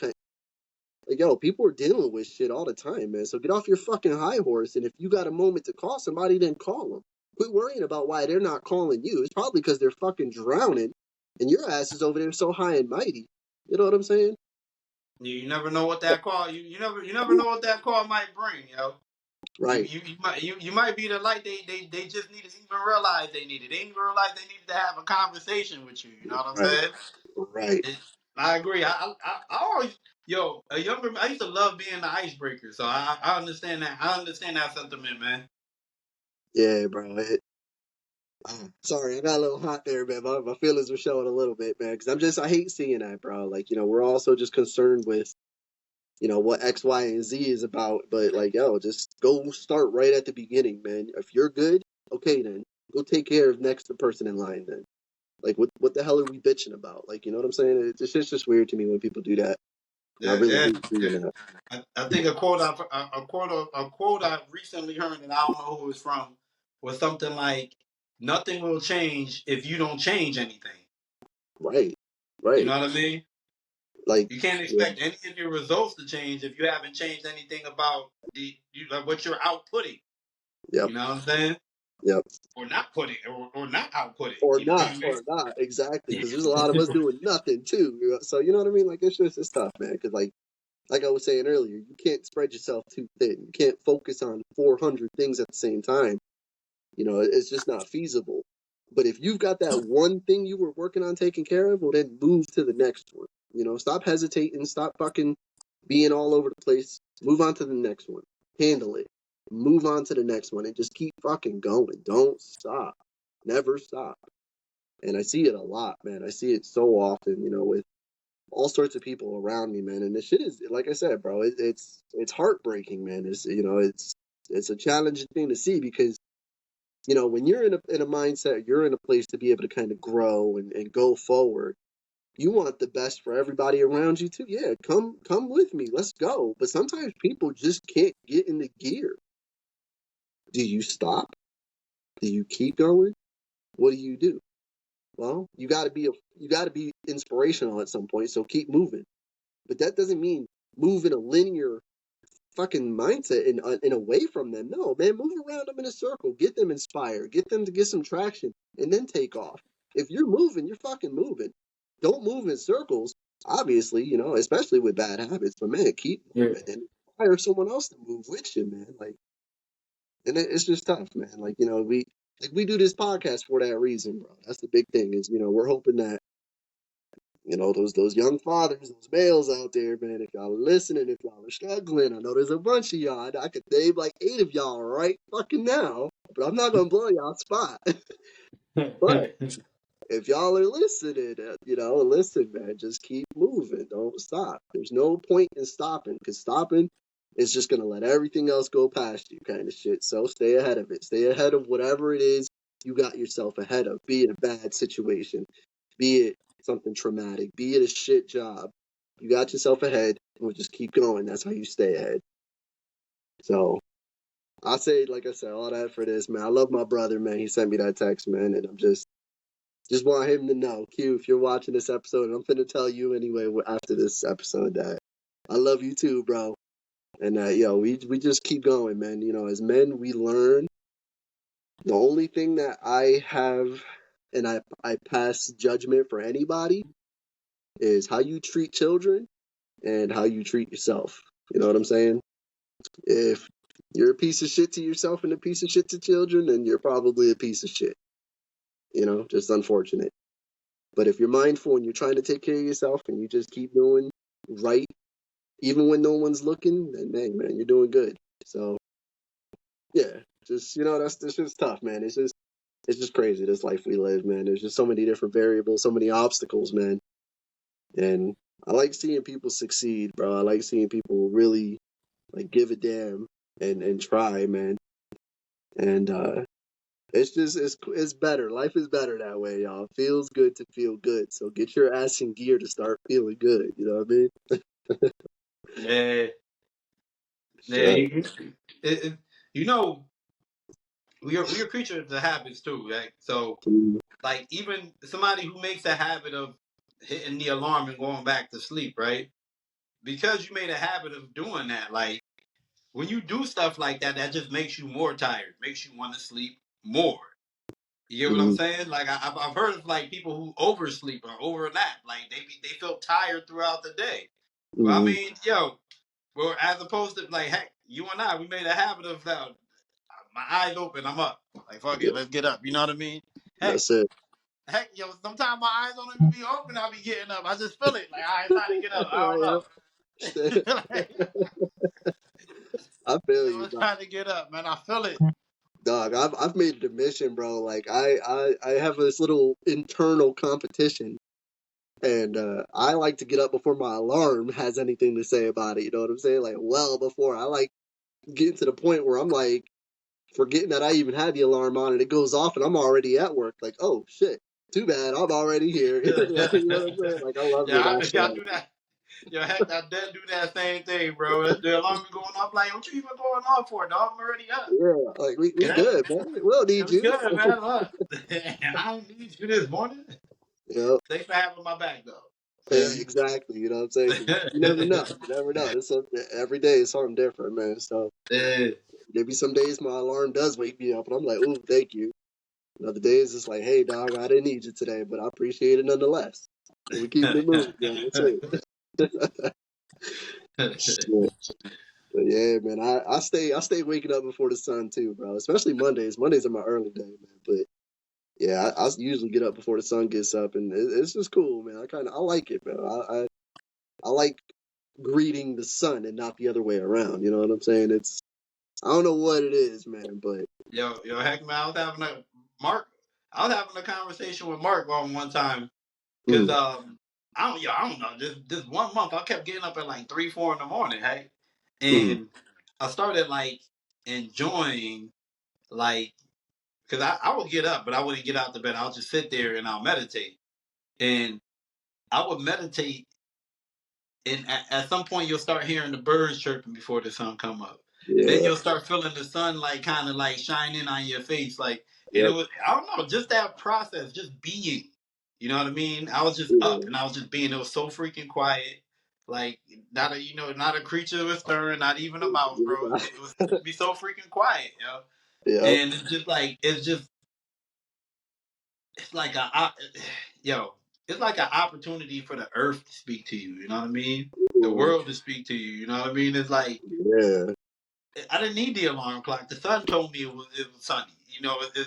Like, yo, people are dealing with shit all the time, man. So get off your fucking high horse. And if you got a moment to call somebody, then call them. Quit worrying about why they're not calling you. It's probably because they're fucking drowning and your ass is over there so high and mighty. You know what I'm saying? You never know what that call. You never know what that call might bring, yo. You Right. you, you might be the light they just needed to even realize they needed. They didn't even realize they needed to have a conversation with you. You know what I'm Right. saying? Right. I agree. I always a younger. I used to love being the icebreaker. So I understand that. I understand that sentiment, man. Yeah, bro. Sorry, I got a little hot there, man. My feelings were showing a little bit, man. Because I hate seeing that, bro. Like, we're also just concerned with, what X, Y, and Z is about. But, like, yo, just go start right at the beginning, man. If you're good, okay, then go take care of next person in line, then. Like, what the hell are we bitching about? Like, you know what I'm saying? It's just weird to me when people do that. And I Yeah, really yeah. hate seeing that. I think a quote I recently heard, and I don't know who it's from, was something like, "Nothing will change if you don't change anything." Right. You Right. know what I mean? Like, You can't yeah. expect any of your results to change if you haven't changed anything about like what you're outputting. Yep. You know what I'm saying? Yep. Or not putting, or not outputting. Or You know what not, I or not, exactly. Because there's a lot of us mean? doing nothing too. So you know what I mean? Like it's tough, man. Because like I was saying earlier, you can't spread yourself too thin. You can't focus on 400 things at the same time. It's just not feasible. But if you've got that one thing you were working on taking care of, well, then move to the next one. Stop hesitating. Stop fucking being all over the place. Move on to the next one. Handle it. Move on to the next one and just keep fucking going. Don't stop. Never stop. And I see it a lot, man. I see it so often, with all sorts of people around me, man. And this shit is, like I said, bro, it's heartbreaking, man. It's a challenging thing to see because when you're in a mindset, you're in a place to be able to kind of grow and go forward. You want the best for everybody around you too. Yeah, come with me. Let's go. But sometimes people just can't get in the gear. Do you stop? Do you keep going? What do you do? Well, you got to be inspirational at some point, so keep moving. But that doesn't mean move in a linear fucking mindset and away from them. No, man, move around them in a circle. Get them inspired. Get them to get some traction, and then take off. If you're moving, you're fucking moving. Don't move in circles. Obviously, especially with bad habits. But man, keep Yeah. moving and hire someone else to move with you, man. Like, and it's just tough, man. Like, we do this podcast for that reason, bro. That's the big thing. Is we're hoping that those young fathers, those males out there, man, if y'all are listening, if y'all are struggling, I know there's a bunch of y'all. I could name like 8 of y'all right fucking now, but I'm not gonna blow y'all spot. But if y'all are listening, listen, man, just keep moving. Don't stop. There's no point in stopping, because stopping is just gonna let everything else go past you, kind of shit. So stay ahead of it. Stay ahead of whatever it is you got yourself ahead of. Be it a bad situation, be it something traumatic, be it a shit job. You got yourself ahead, and we'll just keep going. That's how you stay ahead. So I say, like I said, all that for this, man. I love my brother, man. He sent me that text, man, and I'm just want him to know, Q, if you're watching this episode, and I'm finna tell you anyway after this episode that I love you too, bro. And that, we just keep going, man. As men, we learn. The only thing that I have, and I pass judgment for anybody, is how you treat children and how you treat yourself. You know what I'm saying? If you're a piece of shit to yourself and a piece of shit to children, then you're probably a piece of shit. Just unfortunate. But if you're mindful and you're trying to take care of yourself and you just keep doing right, even when no one's looking, then hey, man, you're doing good. So yeah, just that's just tough, man. It's just crazy, this life we live, man. There's just so many different variables, so many obstacles, man. And I like seeing people succeed, bro. I like seeing people really like give a damn and try, man. And it's better. Life is better that way, y'all. It feels good to feel good. So get your ass in gear to start feeling good. You know what I mean? Yeah, yeah. Sure. It, you know, we are creatures of habits too, right? So, Mm, like, even somebody who makes a habit of hitting the alarm and going back to sleep, right? Because you made a habit of doing that, like when you do stuff like that, that just makes you more tired, makes you want to sleep more. You get what I'm mm, saying? Like I've heard of like people who oversleep or overnap, like they feel tired throughout the day. Well, I mm. mean, yo, well, as opposed to like, heck, you and I, we made a habit of my eyes open, I'm up. Like fuck Yeah, it, let's get up. You know what I mean? Heck, that's it. heck, yo, sometimes my eyes don't even be open. I'll be getting up. I just feel it. Like I ain't trying to get up. I Yeah. don't know. Like, I feel yo, you, I'm dog. trying to get up, man. I feel it. Dog, I've made it a mission, bro. Like I have this little internal competition, and I like to get up before my alarm has anything to say about it. You know what I'm saying? Like well before. I like getting to the point where I'm like forgetting that I even had the alarm on, and it goes off, and I'm already at work. Like, oh shit, too bad, I'm already here. You know what I'm saying? Like I love Yeah, it. That shit. I do that. Yo, heck, I did do that same thing, bro. The alarm be going off. Like, what you even going off for, dog? I'm already up. Yeah, like we Yeah, good, man. We don't yeah, need we you. good, man. Look, I don't need you this morning. Yep. Thanks for having my back, though. Yeah, Feel me? exactly. You know what I'm saying? 'Cause you never know. You never know. It's something, every day is something different, man. So Yeah. maybe some days my alarm does wake me up, and I'm like, "Ooh, thank you." And other days it's like, "Hey, dog, I didn't need you today, but I appreciate it nonetheless." And we keeping it moving, man. That's it. Shit. But yeah, man, I stay waking up before the sun too, bro. Especially Mondays. Mondays are my early day, man. But yeah, I usually get up before the sun gets up, and it's just cool, man. I like it, man. I like greeting the sun and not the other way around. You know what I'm saying? I don't know what it is, man, but Heck, man, Mark. I was having a conversation with Mark one time because mm, I don't know. This 1 month, I kept getting up at like 3, 4 in the morning, hey, mm, and I started like enjoying like because I would get up, but I wouldn't get out the bed. I'll just sit there and I'll meditate, and I would meditate, and at some point you'll start hearing the birds chirping before the sun come up. Then yeah, you'll start feeling the sun like kind of like shining on your face, like, and it yep, was I don't know, just that process, just being. You know what I mean? I was just up yeah, and I was just being. It was so freaking quiet, like not a creature was stirring, not even a mouse, bro. It was just be so freaking quiet, yo. yep, And it's like yo, it's like an opportunity for the earth to speak to you. You know what I mean? The mm, world to speak to you. You know what I mean? It's like yeah, I didn't need the alarm clock. The sun told me it was sunny.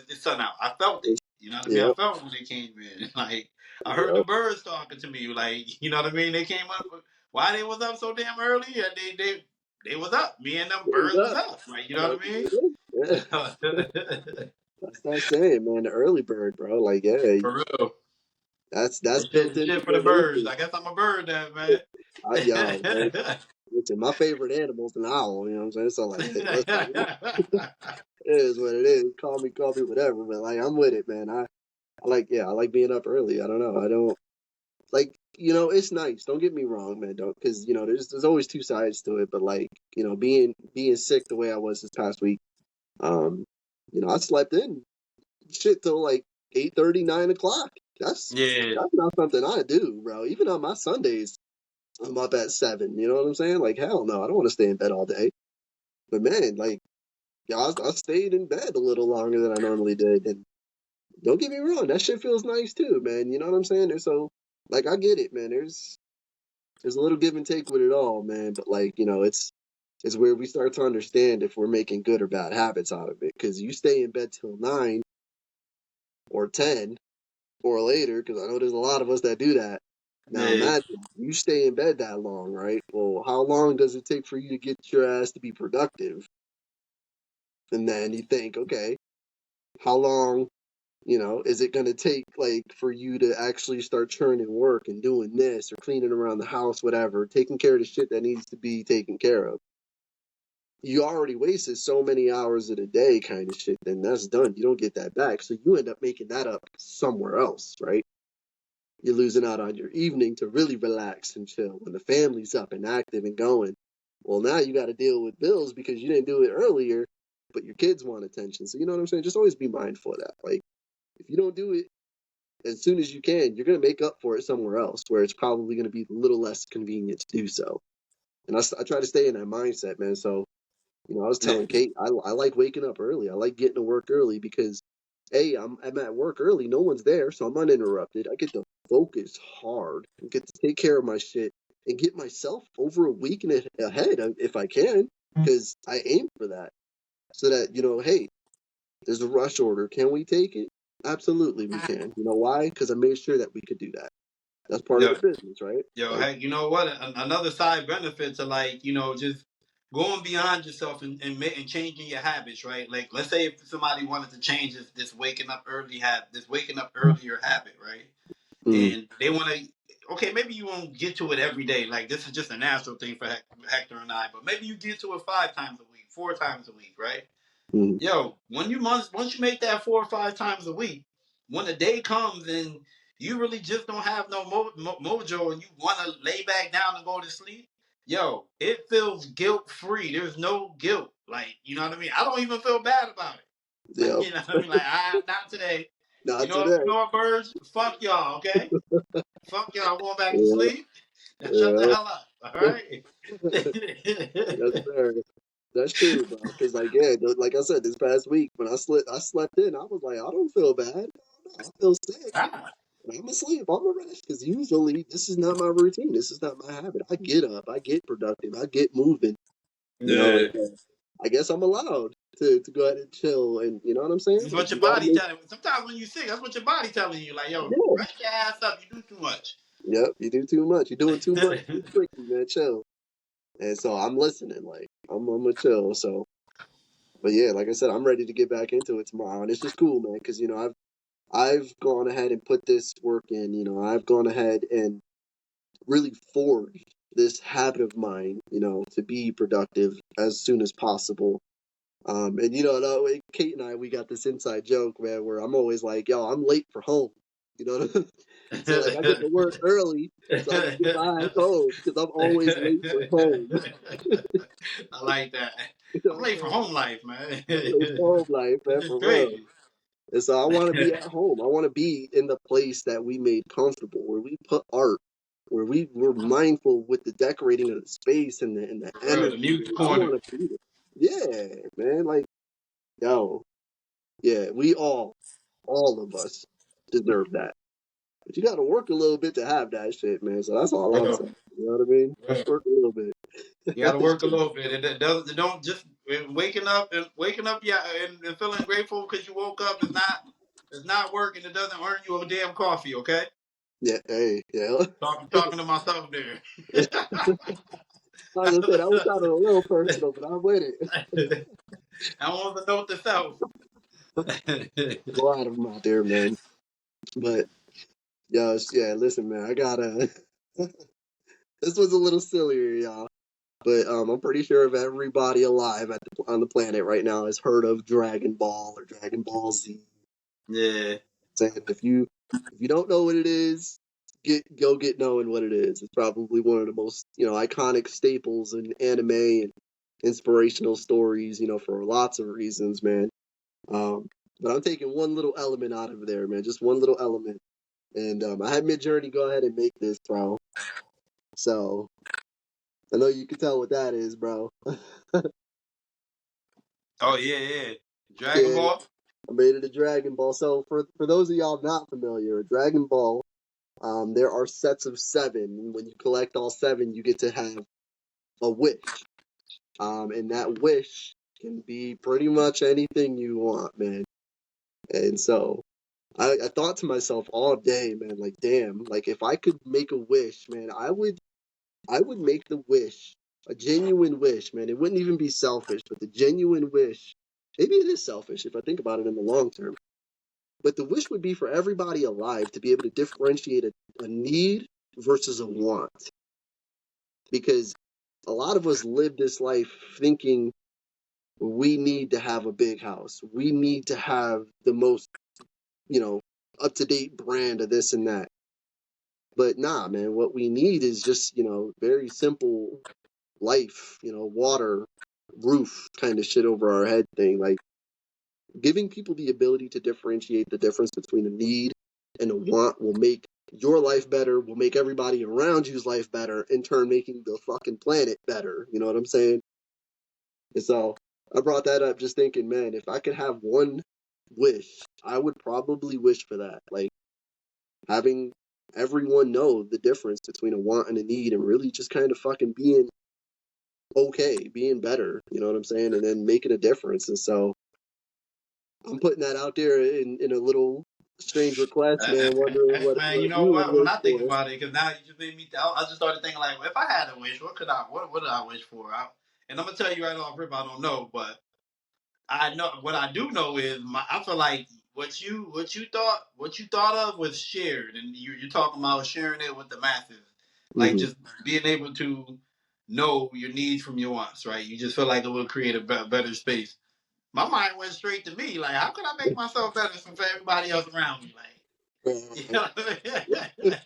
It's sun out. I felt it. You know what I mean? I yep, felt when they came in. Like I heard the yep. birds talking to me. Like you know what I mean? They came up. Why they was up so damn early? And they was up. Me and them What's birds was up? up. Like you know That's what what it is. Yeah, I mean? that's that saying, man. The early bird, bro. Like, yeah, For real. that's built into Shit for the their birds. nature. I guess I'm a bird then, man. Yo, man. Listen, my favorite animal's an owl. You know what I'm saying? So like, hey, listen, it is what it is. Call me whatever. But like, I'm with it, man. I like being up early. I don't know. I don't like, it's nice. Don't get me wrong, man. Don't, because there's always two sides to it. But like, being sick the way I was this past week, um, I slept in shit till like 8:30, 9 o'clock. That's Yeah. that's not something I do, bro. Even on my Sundays, I'm up at 7. You know what I'm saying? Like, hell no, I don't want to stay in bed all day. But man, like, yeah, I stayed in bed a little longer than I normally did. And don't get me wrong, that shit feels nice too, man. You know what I'm saying? So, like, I get it, man. There's a little give and take with it all, man. But like, it's where we start to understand if we're making good or bad habits out of it. Because you stay in bed till 9 or 10 or later, because I know there's a lot of us that do that. Now Yeah. imagine you stay in bed that long, right? Well, how long does it take for you to get your ass to be productive? And then you think, okay, how long, is it going to take like for you to actually start churning work and doing this or cleaning around the house, whatever, taking care of the shit that needs to be taken care of? You already wasted so many hours of the day kind of shit, then that's done. You don't get that back. So you end up making that up somewhere else, right? You're losing out on your evening to really relax and chill when the family's up and active and going. Well, now you got to deal with bills because you didn't do it earlier, but your kids want attention. So, you know what I'm saying? Just always be mindful of that. Like, if you don't do it as soon as you can, you're going to make up for it somewhere else where it's probably going to be a little less convenient to do so. And I try to stay in that mindset, man. So, I was telling Yeah. Kate, I like waking up early. I like getting to work early because, A, I'm at work early. No one's there, so I'm uninterrupted. I get to focus hard and get to take care of my shit and get myself over a week and ahead if I can, because I aim for that. So that, hey, there's a rush order. Can we take it? Absolutely, we can. You know why? Because I made sure that we could do that. That's part of Yeah. the business, right? Yo, Like, hey, you know what? Another side benefit to like, just going beyond yourself and changing your habits, right? Like, let's say if somebody wanted to change this waking up early habit, this waking up earlier habit, right? mm, And they want to, okay, maybe you won't get to it every day. Like, this is just a natural thing for Hector and I, but maybe you get to it 5 times a week, 4 times a week, right? mm, Yo, once you make that 4 or 5 times a week, when the day comes and you really just don't have no mojo and you want to lay back down and go to sleep, yo, it feels guilt free. There's no guilt. Like, you know what I mean? I don't even feel bad about it. yep, You know what I mean? Like, not today. Not today. You know what, birds? Fuck y'all, okay? Fuck y'all. I'm going back to Yeah, sleep. Now shut the yeah. hell up. All right. Yes, sir. That's true, bro. Because like, yeah, like I said, this past week when I slept in. I was like, I don't feel bad. No, I feel sick. Ah, And I'm asleep. I'm a rest because usually this is not my routine. This is not my habit. I get up. I get productive. I get moving. You know, yeah. and I guess I'm allowed to go ahead and chill. And you know what I'm saying? That's Like what your we all body make. telling you. Sometimes when you sick, that's what your body telling you. Like, yo, Yeah. rest your ass up. You do too much. Yep. You do too much. You're doing too much too quickly, man. Chill. And so I'm listening. Like I'm gonna chill. So. But yeah, like I said, I'm ready to get back into it tomorrow, and it's just cool, man. Because you know, I've gone ahead and put this work in. You know, I've gone ahead and really forged this habit of mine. You know, to be productive as soon as possible. And you know, Kate and I, we got this inside joke, man, where I'm always like, "Yo, I'm late for home." You know, so like I get to work early so I can get my ass home because I'm always late for home. I like that. You I'm know what late I'm for saying? home life, man. I'm late for home life, man, It's for real. crazy. And so I want to be at home. I want to be in the place that we made comfortable, where we put art, where we were mindful with the decorating of the space and the Bro, the energy. mute I corner. want to be there. Yeah, man. Like, yo, yeah, we all of us deserve that. But you got to work a little bit to have that shit, man. So that's all I'm Bro, saying. You know what I mean? bro. Work a little bit. You got to work a little bit. It does. It don't just waking up, yeah, and feeling grateful because you woke up is not. It's not working. It doesn't earn you a damn coffee. Okay. Yeah, hey, yeah. Talking to myself there. I was gonna say that was sounding a little personal, but I'm with it. I want to note to self. Go out of them out there, man. But yeah, listen, man, I gotta. This was a little sillier, y'all. But I'm pretty sure if everybody alive on the planet right now has heard of Dragon Ball or Dragon Ball Z. Yeah. Saying if you don't know what it is, get knowing what it is. It's probably one of the most iconic staples in anime and inspirational stories. For lots of reasons, man. But I'm taking one little element out of there, man. Just one little element. And I had Midjourney go ahead and make this, bro. So I know you can tell what that is, bro. Oh yeah. Dragon Yeah, Ball. I made it a Dragon Ball. So for those of y'all not familiar, Dragon Ball, there are sets of 7. And when you collect all 7, you get to have a wish. And that wish can be pretty much anything you want, man. And so I thought to myself all day, man, like damn, like if I could make a wish, man, I would make the wish, a genuine wish, man. It wouldn't even be selfish, but the genuine wish, maybe it is selfish if I think about it in the long term. But the wish would be for everybody alive to be able to differentiate a need versus a want. Because a lot of us live this life thinking we need to have a big house. We need to have the most, you know, up to date brand of this and that. But nah, man, what we need is just, very simple life, water, roof kind of shit over our head thing. Like giving people the ability to differentiate the difference between a need and a want will make your life better, will make everybody around you's life better, in turn making the fucking planet better. You know what I'm saying? And so I brought that up just thinking, man, if I could have one wish, I would probably wish for that. Like having everyone know the difference between a want and a need and really just kind of fucking being okay, being better, you know what I'm saying? And then making a difference. And so I'm putting that out there in a little strange request, man, wondering Man, you what know you would what? When wish I think for. about it, because now you just made me. I just started thinking like, if I had a wish, what did I wish for? And I'm gonna tell you right off rip, I don't know, but I know what I do know is I feel like what you thought of was shared, and you're talking about sharing it with the masses, like Hmm. just being able to know your needs from your wants, right? You just feel like it will create a better space. My mind went straight to me, like, how can I make myself better for everybody else around me, like. You know what I mean?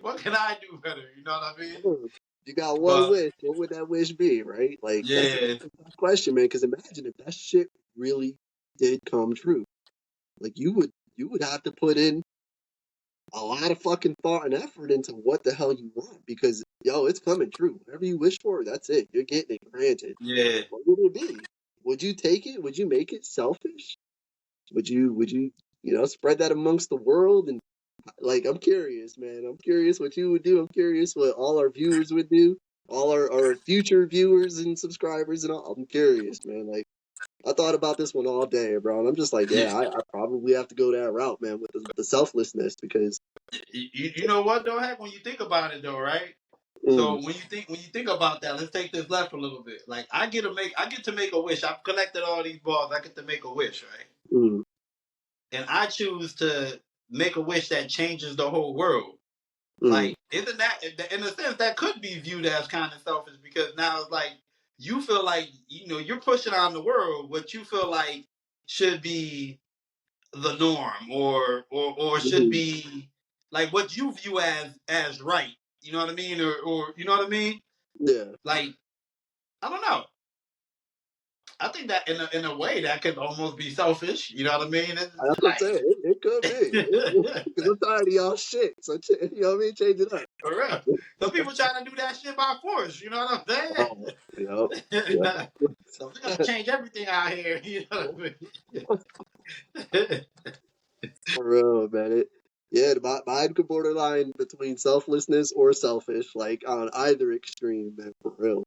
What can I do better? You know what I mean? You got one But wish. What would that wish be, right? Like that's a yeah, tough question, man. Because imagine if that shit really did come true. Like you would. you would have to put in a lot of fucking thought and effort into what the hell you want because yo, it's coming true. Whatever you wish for, that's it. You're getting it granted. Yeah. What would it be? Would you take it? Would you make it selfish? Would you spread that amongst the world and like I'm curious, man. I'm curious what you would do. I'm curious what all our viewers would do. All our future viewers and subscribers and all. I'm curious, man. Like I thought about this one all day, bro. And I'm just like, yeah, I probably have to go that route, man, with the selflessness because You know what though, Heck? When you think about it though, right? mm, So when you think about that, let's take this left a little bit. Like I get to make a wish. I've collected all these balls. I get to make a wish, right? mm, And I choose to make a wish that changes the whole world. mm, Like, isn't that in a sense that could be viewed as kind of selfish because now it's like you feel like you're pushing on the world what you feel like should be the norm or should mm, be like what you view as right. You know what I mean? Or you know what I mean? yeah. Like I don't know. I think that in a way that could almost be selfish. You know what I mean? That's It's what I'm saying. It could be. like Because I'm tired of y'all shit. So, you know what I mean? Change it up. for real. Some people trying to do that shit by force. You know what I'm Oh, yep, saying? yep. So we gotta change everything out here. You know what I mean? For real, man. Yeah, mine could borderline between selflessness or selfish, like on either extreme, man. For real.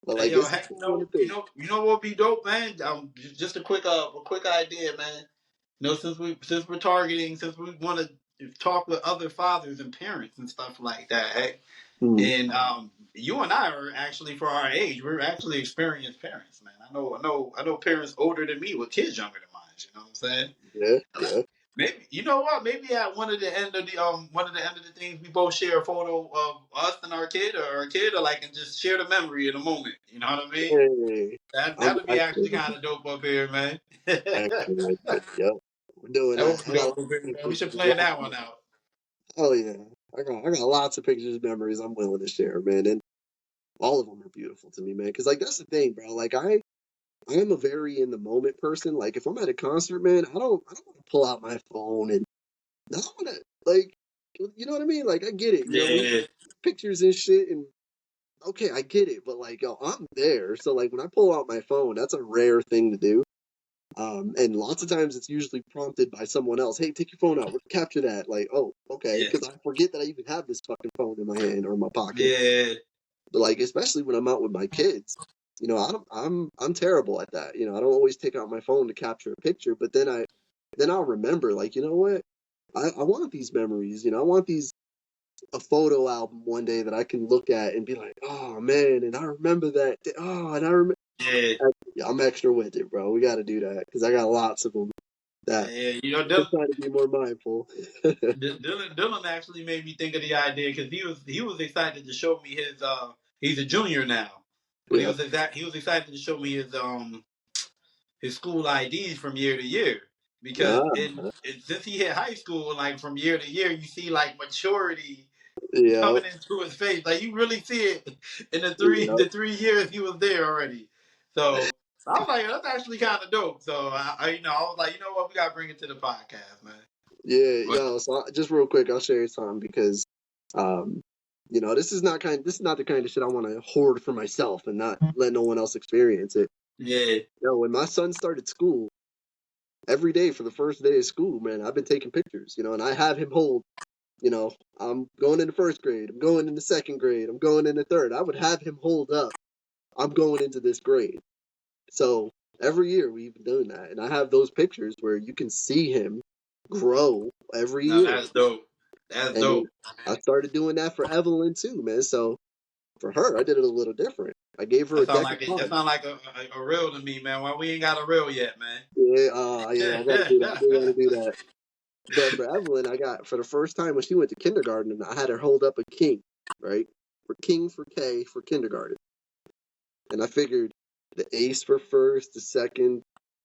But Hey like, yo, it's heck, just one thing. you know what would be dope, man? Just a quick idea, man. Since we're targeting, since we want to talk with other fathers and parents and stuff like that, hey, Mm, and you and I are actually for our age, we're actually experienced parents, man. I know parents older than me with kids younger than mine. You know what I'm saying? yeah, yeah. Maybe you know what? Maybe at one of the end of the things we both share a photo of us and our kid, or like and just share the memory in the moment. You know what I mean? Hey, That would I be can actually kind of dope up here, man. I That can like that. Yep, we're doing would that. be I got dope lots up here, of man. We should pictures, plan lots that of, one out. oh yeah, I got lots of pictures and memories I'm willing to share, man, and all of them are beautiful to me, man. Because like that's the thing, bro. Like I am a very in the moment person. Like if I'm at a concert, man, I don't want to pull out my phone and I don't want to like, you know what I mean? Like I get it, we Yeah, pictures and shit, and okay, I get it, but like, yo, I'm there, so like when I pull out my phone, that's a rare thing to do. And lots of times it's usually prompted by someone else. Hey, take your phone out. Capture that. Like, oh, okay, yeah, because I forget that I even have this fucking phone in my hand or in my pocket. yeah, But like, especially when I'm out with my kids, I'm terrible at that. I don't always take out my phone to capture a picture, but then I'll remember, like, you know what? I want these memories. I want these a photo album one day that I can look at and be like, oh man, and I remember that. Oh, and I remember. yeah. Yeah, I'm extra with it, bro. We got to do that because I got lots of them that Yeah, you know, I'm trying to be more mindful. Dylan actually made me think of the idea because he was excited to show me his. He's a junior now, but Yeah. he was excited to show me his school IDs from year to year because Ah, since he hit high school, like from year to year, you see like maturity yeah. coming into his face. Like you really see it in Yeah. the 3 years he was there already. So I was like, that's actually kind of dope. So I was like, you know what, we gotta bring it to the podcast, man. Yeah. But Yo. So just real quick, I'll share something because, um, this is not the kind of shit I want to hoard for myself and not let no one else experience it. yeah, When my son started school, every day for the first day of school, man, I've been taking pictures, and I have him hold, I'm going into first grade, I'm going into second grade, I'm going into third. I would have him hold up, I'm going into this grade. So every year we've been doing that. And I have those pictures where you can see him grow every no, year. that's dope. That's And then dope. I started doing that for Evelyn too, man. So for her, I did it a little different. I gave her a deck of That cards. sound like a reel to me, man. Why we ain't got a reel yet, man? Yeah, yeah, I gotta do that. I do gotta do that. But for Evelyn, I got for the first time when she went to kindergarten, I had her hold up a king, right? For king for K for kindergarten. And I figured the ace for first, the second,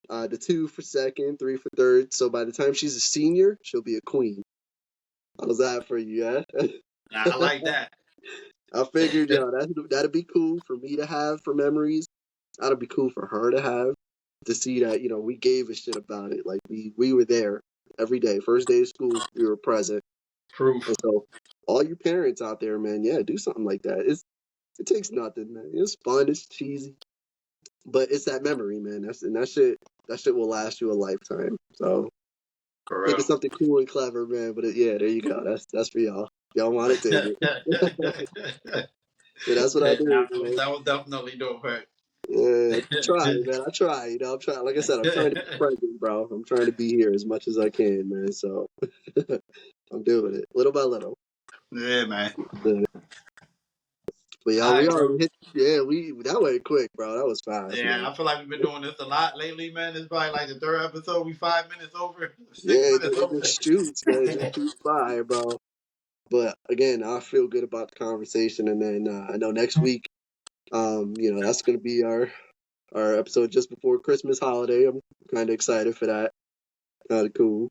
the two for second, three for third. So by the time she's a senior, she'll be a queen. How's that for you, yeah? Nah, I like that. I figured, that'd be cool for me to have for memories. That'd be cool for her to have to see that we gave a shit about it. Like we were there. every day. First day of school, we were present. And Proof. so, all you parents out there, man, yeah, do something like that. It takes nothing, man. It's fun, it's cheesy, but it's that memory, man. That shit will last you a lifetime. So For think of real. something cool and clever, man. But yeah, there you go. That's for y'all. Y'all want it, take it. But that's what I do, man. That was definitely dope, right? Yeah, I try, man. I try. You know, I'm trying. Like I said, I'm trying to be present, bro. I'm trying to be here as much as I can, man. So I'm doing it little by little. Yeah, man. But All y'all, we right, bro. already hit. Yeah, we that went quick, bro. That was fast, Yeah, man. I feel like we've been doing this a lot lately, man. It's probably like the third episode. We 5 minutes over, six Yeah, minutes it over. just shoots, man. It just shoots by, bro. But again, I feel good about the conversation, and then I know next week, that's gonna be our episode just before Christmas holiday. I'm kind of excited for that. Kind of cool.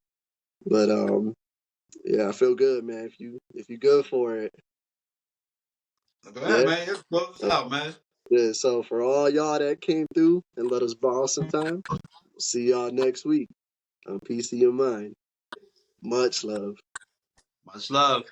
But yeah, I feel good, man. If you good for it, Go ahead, yeah. man. Just close this out, man. Yeah. So for all y'all that came through and let us borrow some time, we'll see y'all next week on Peace of Your Mind. Much love. Much love.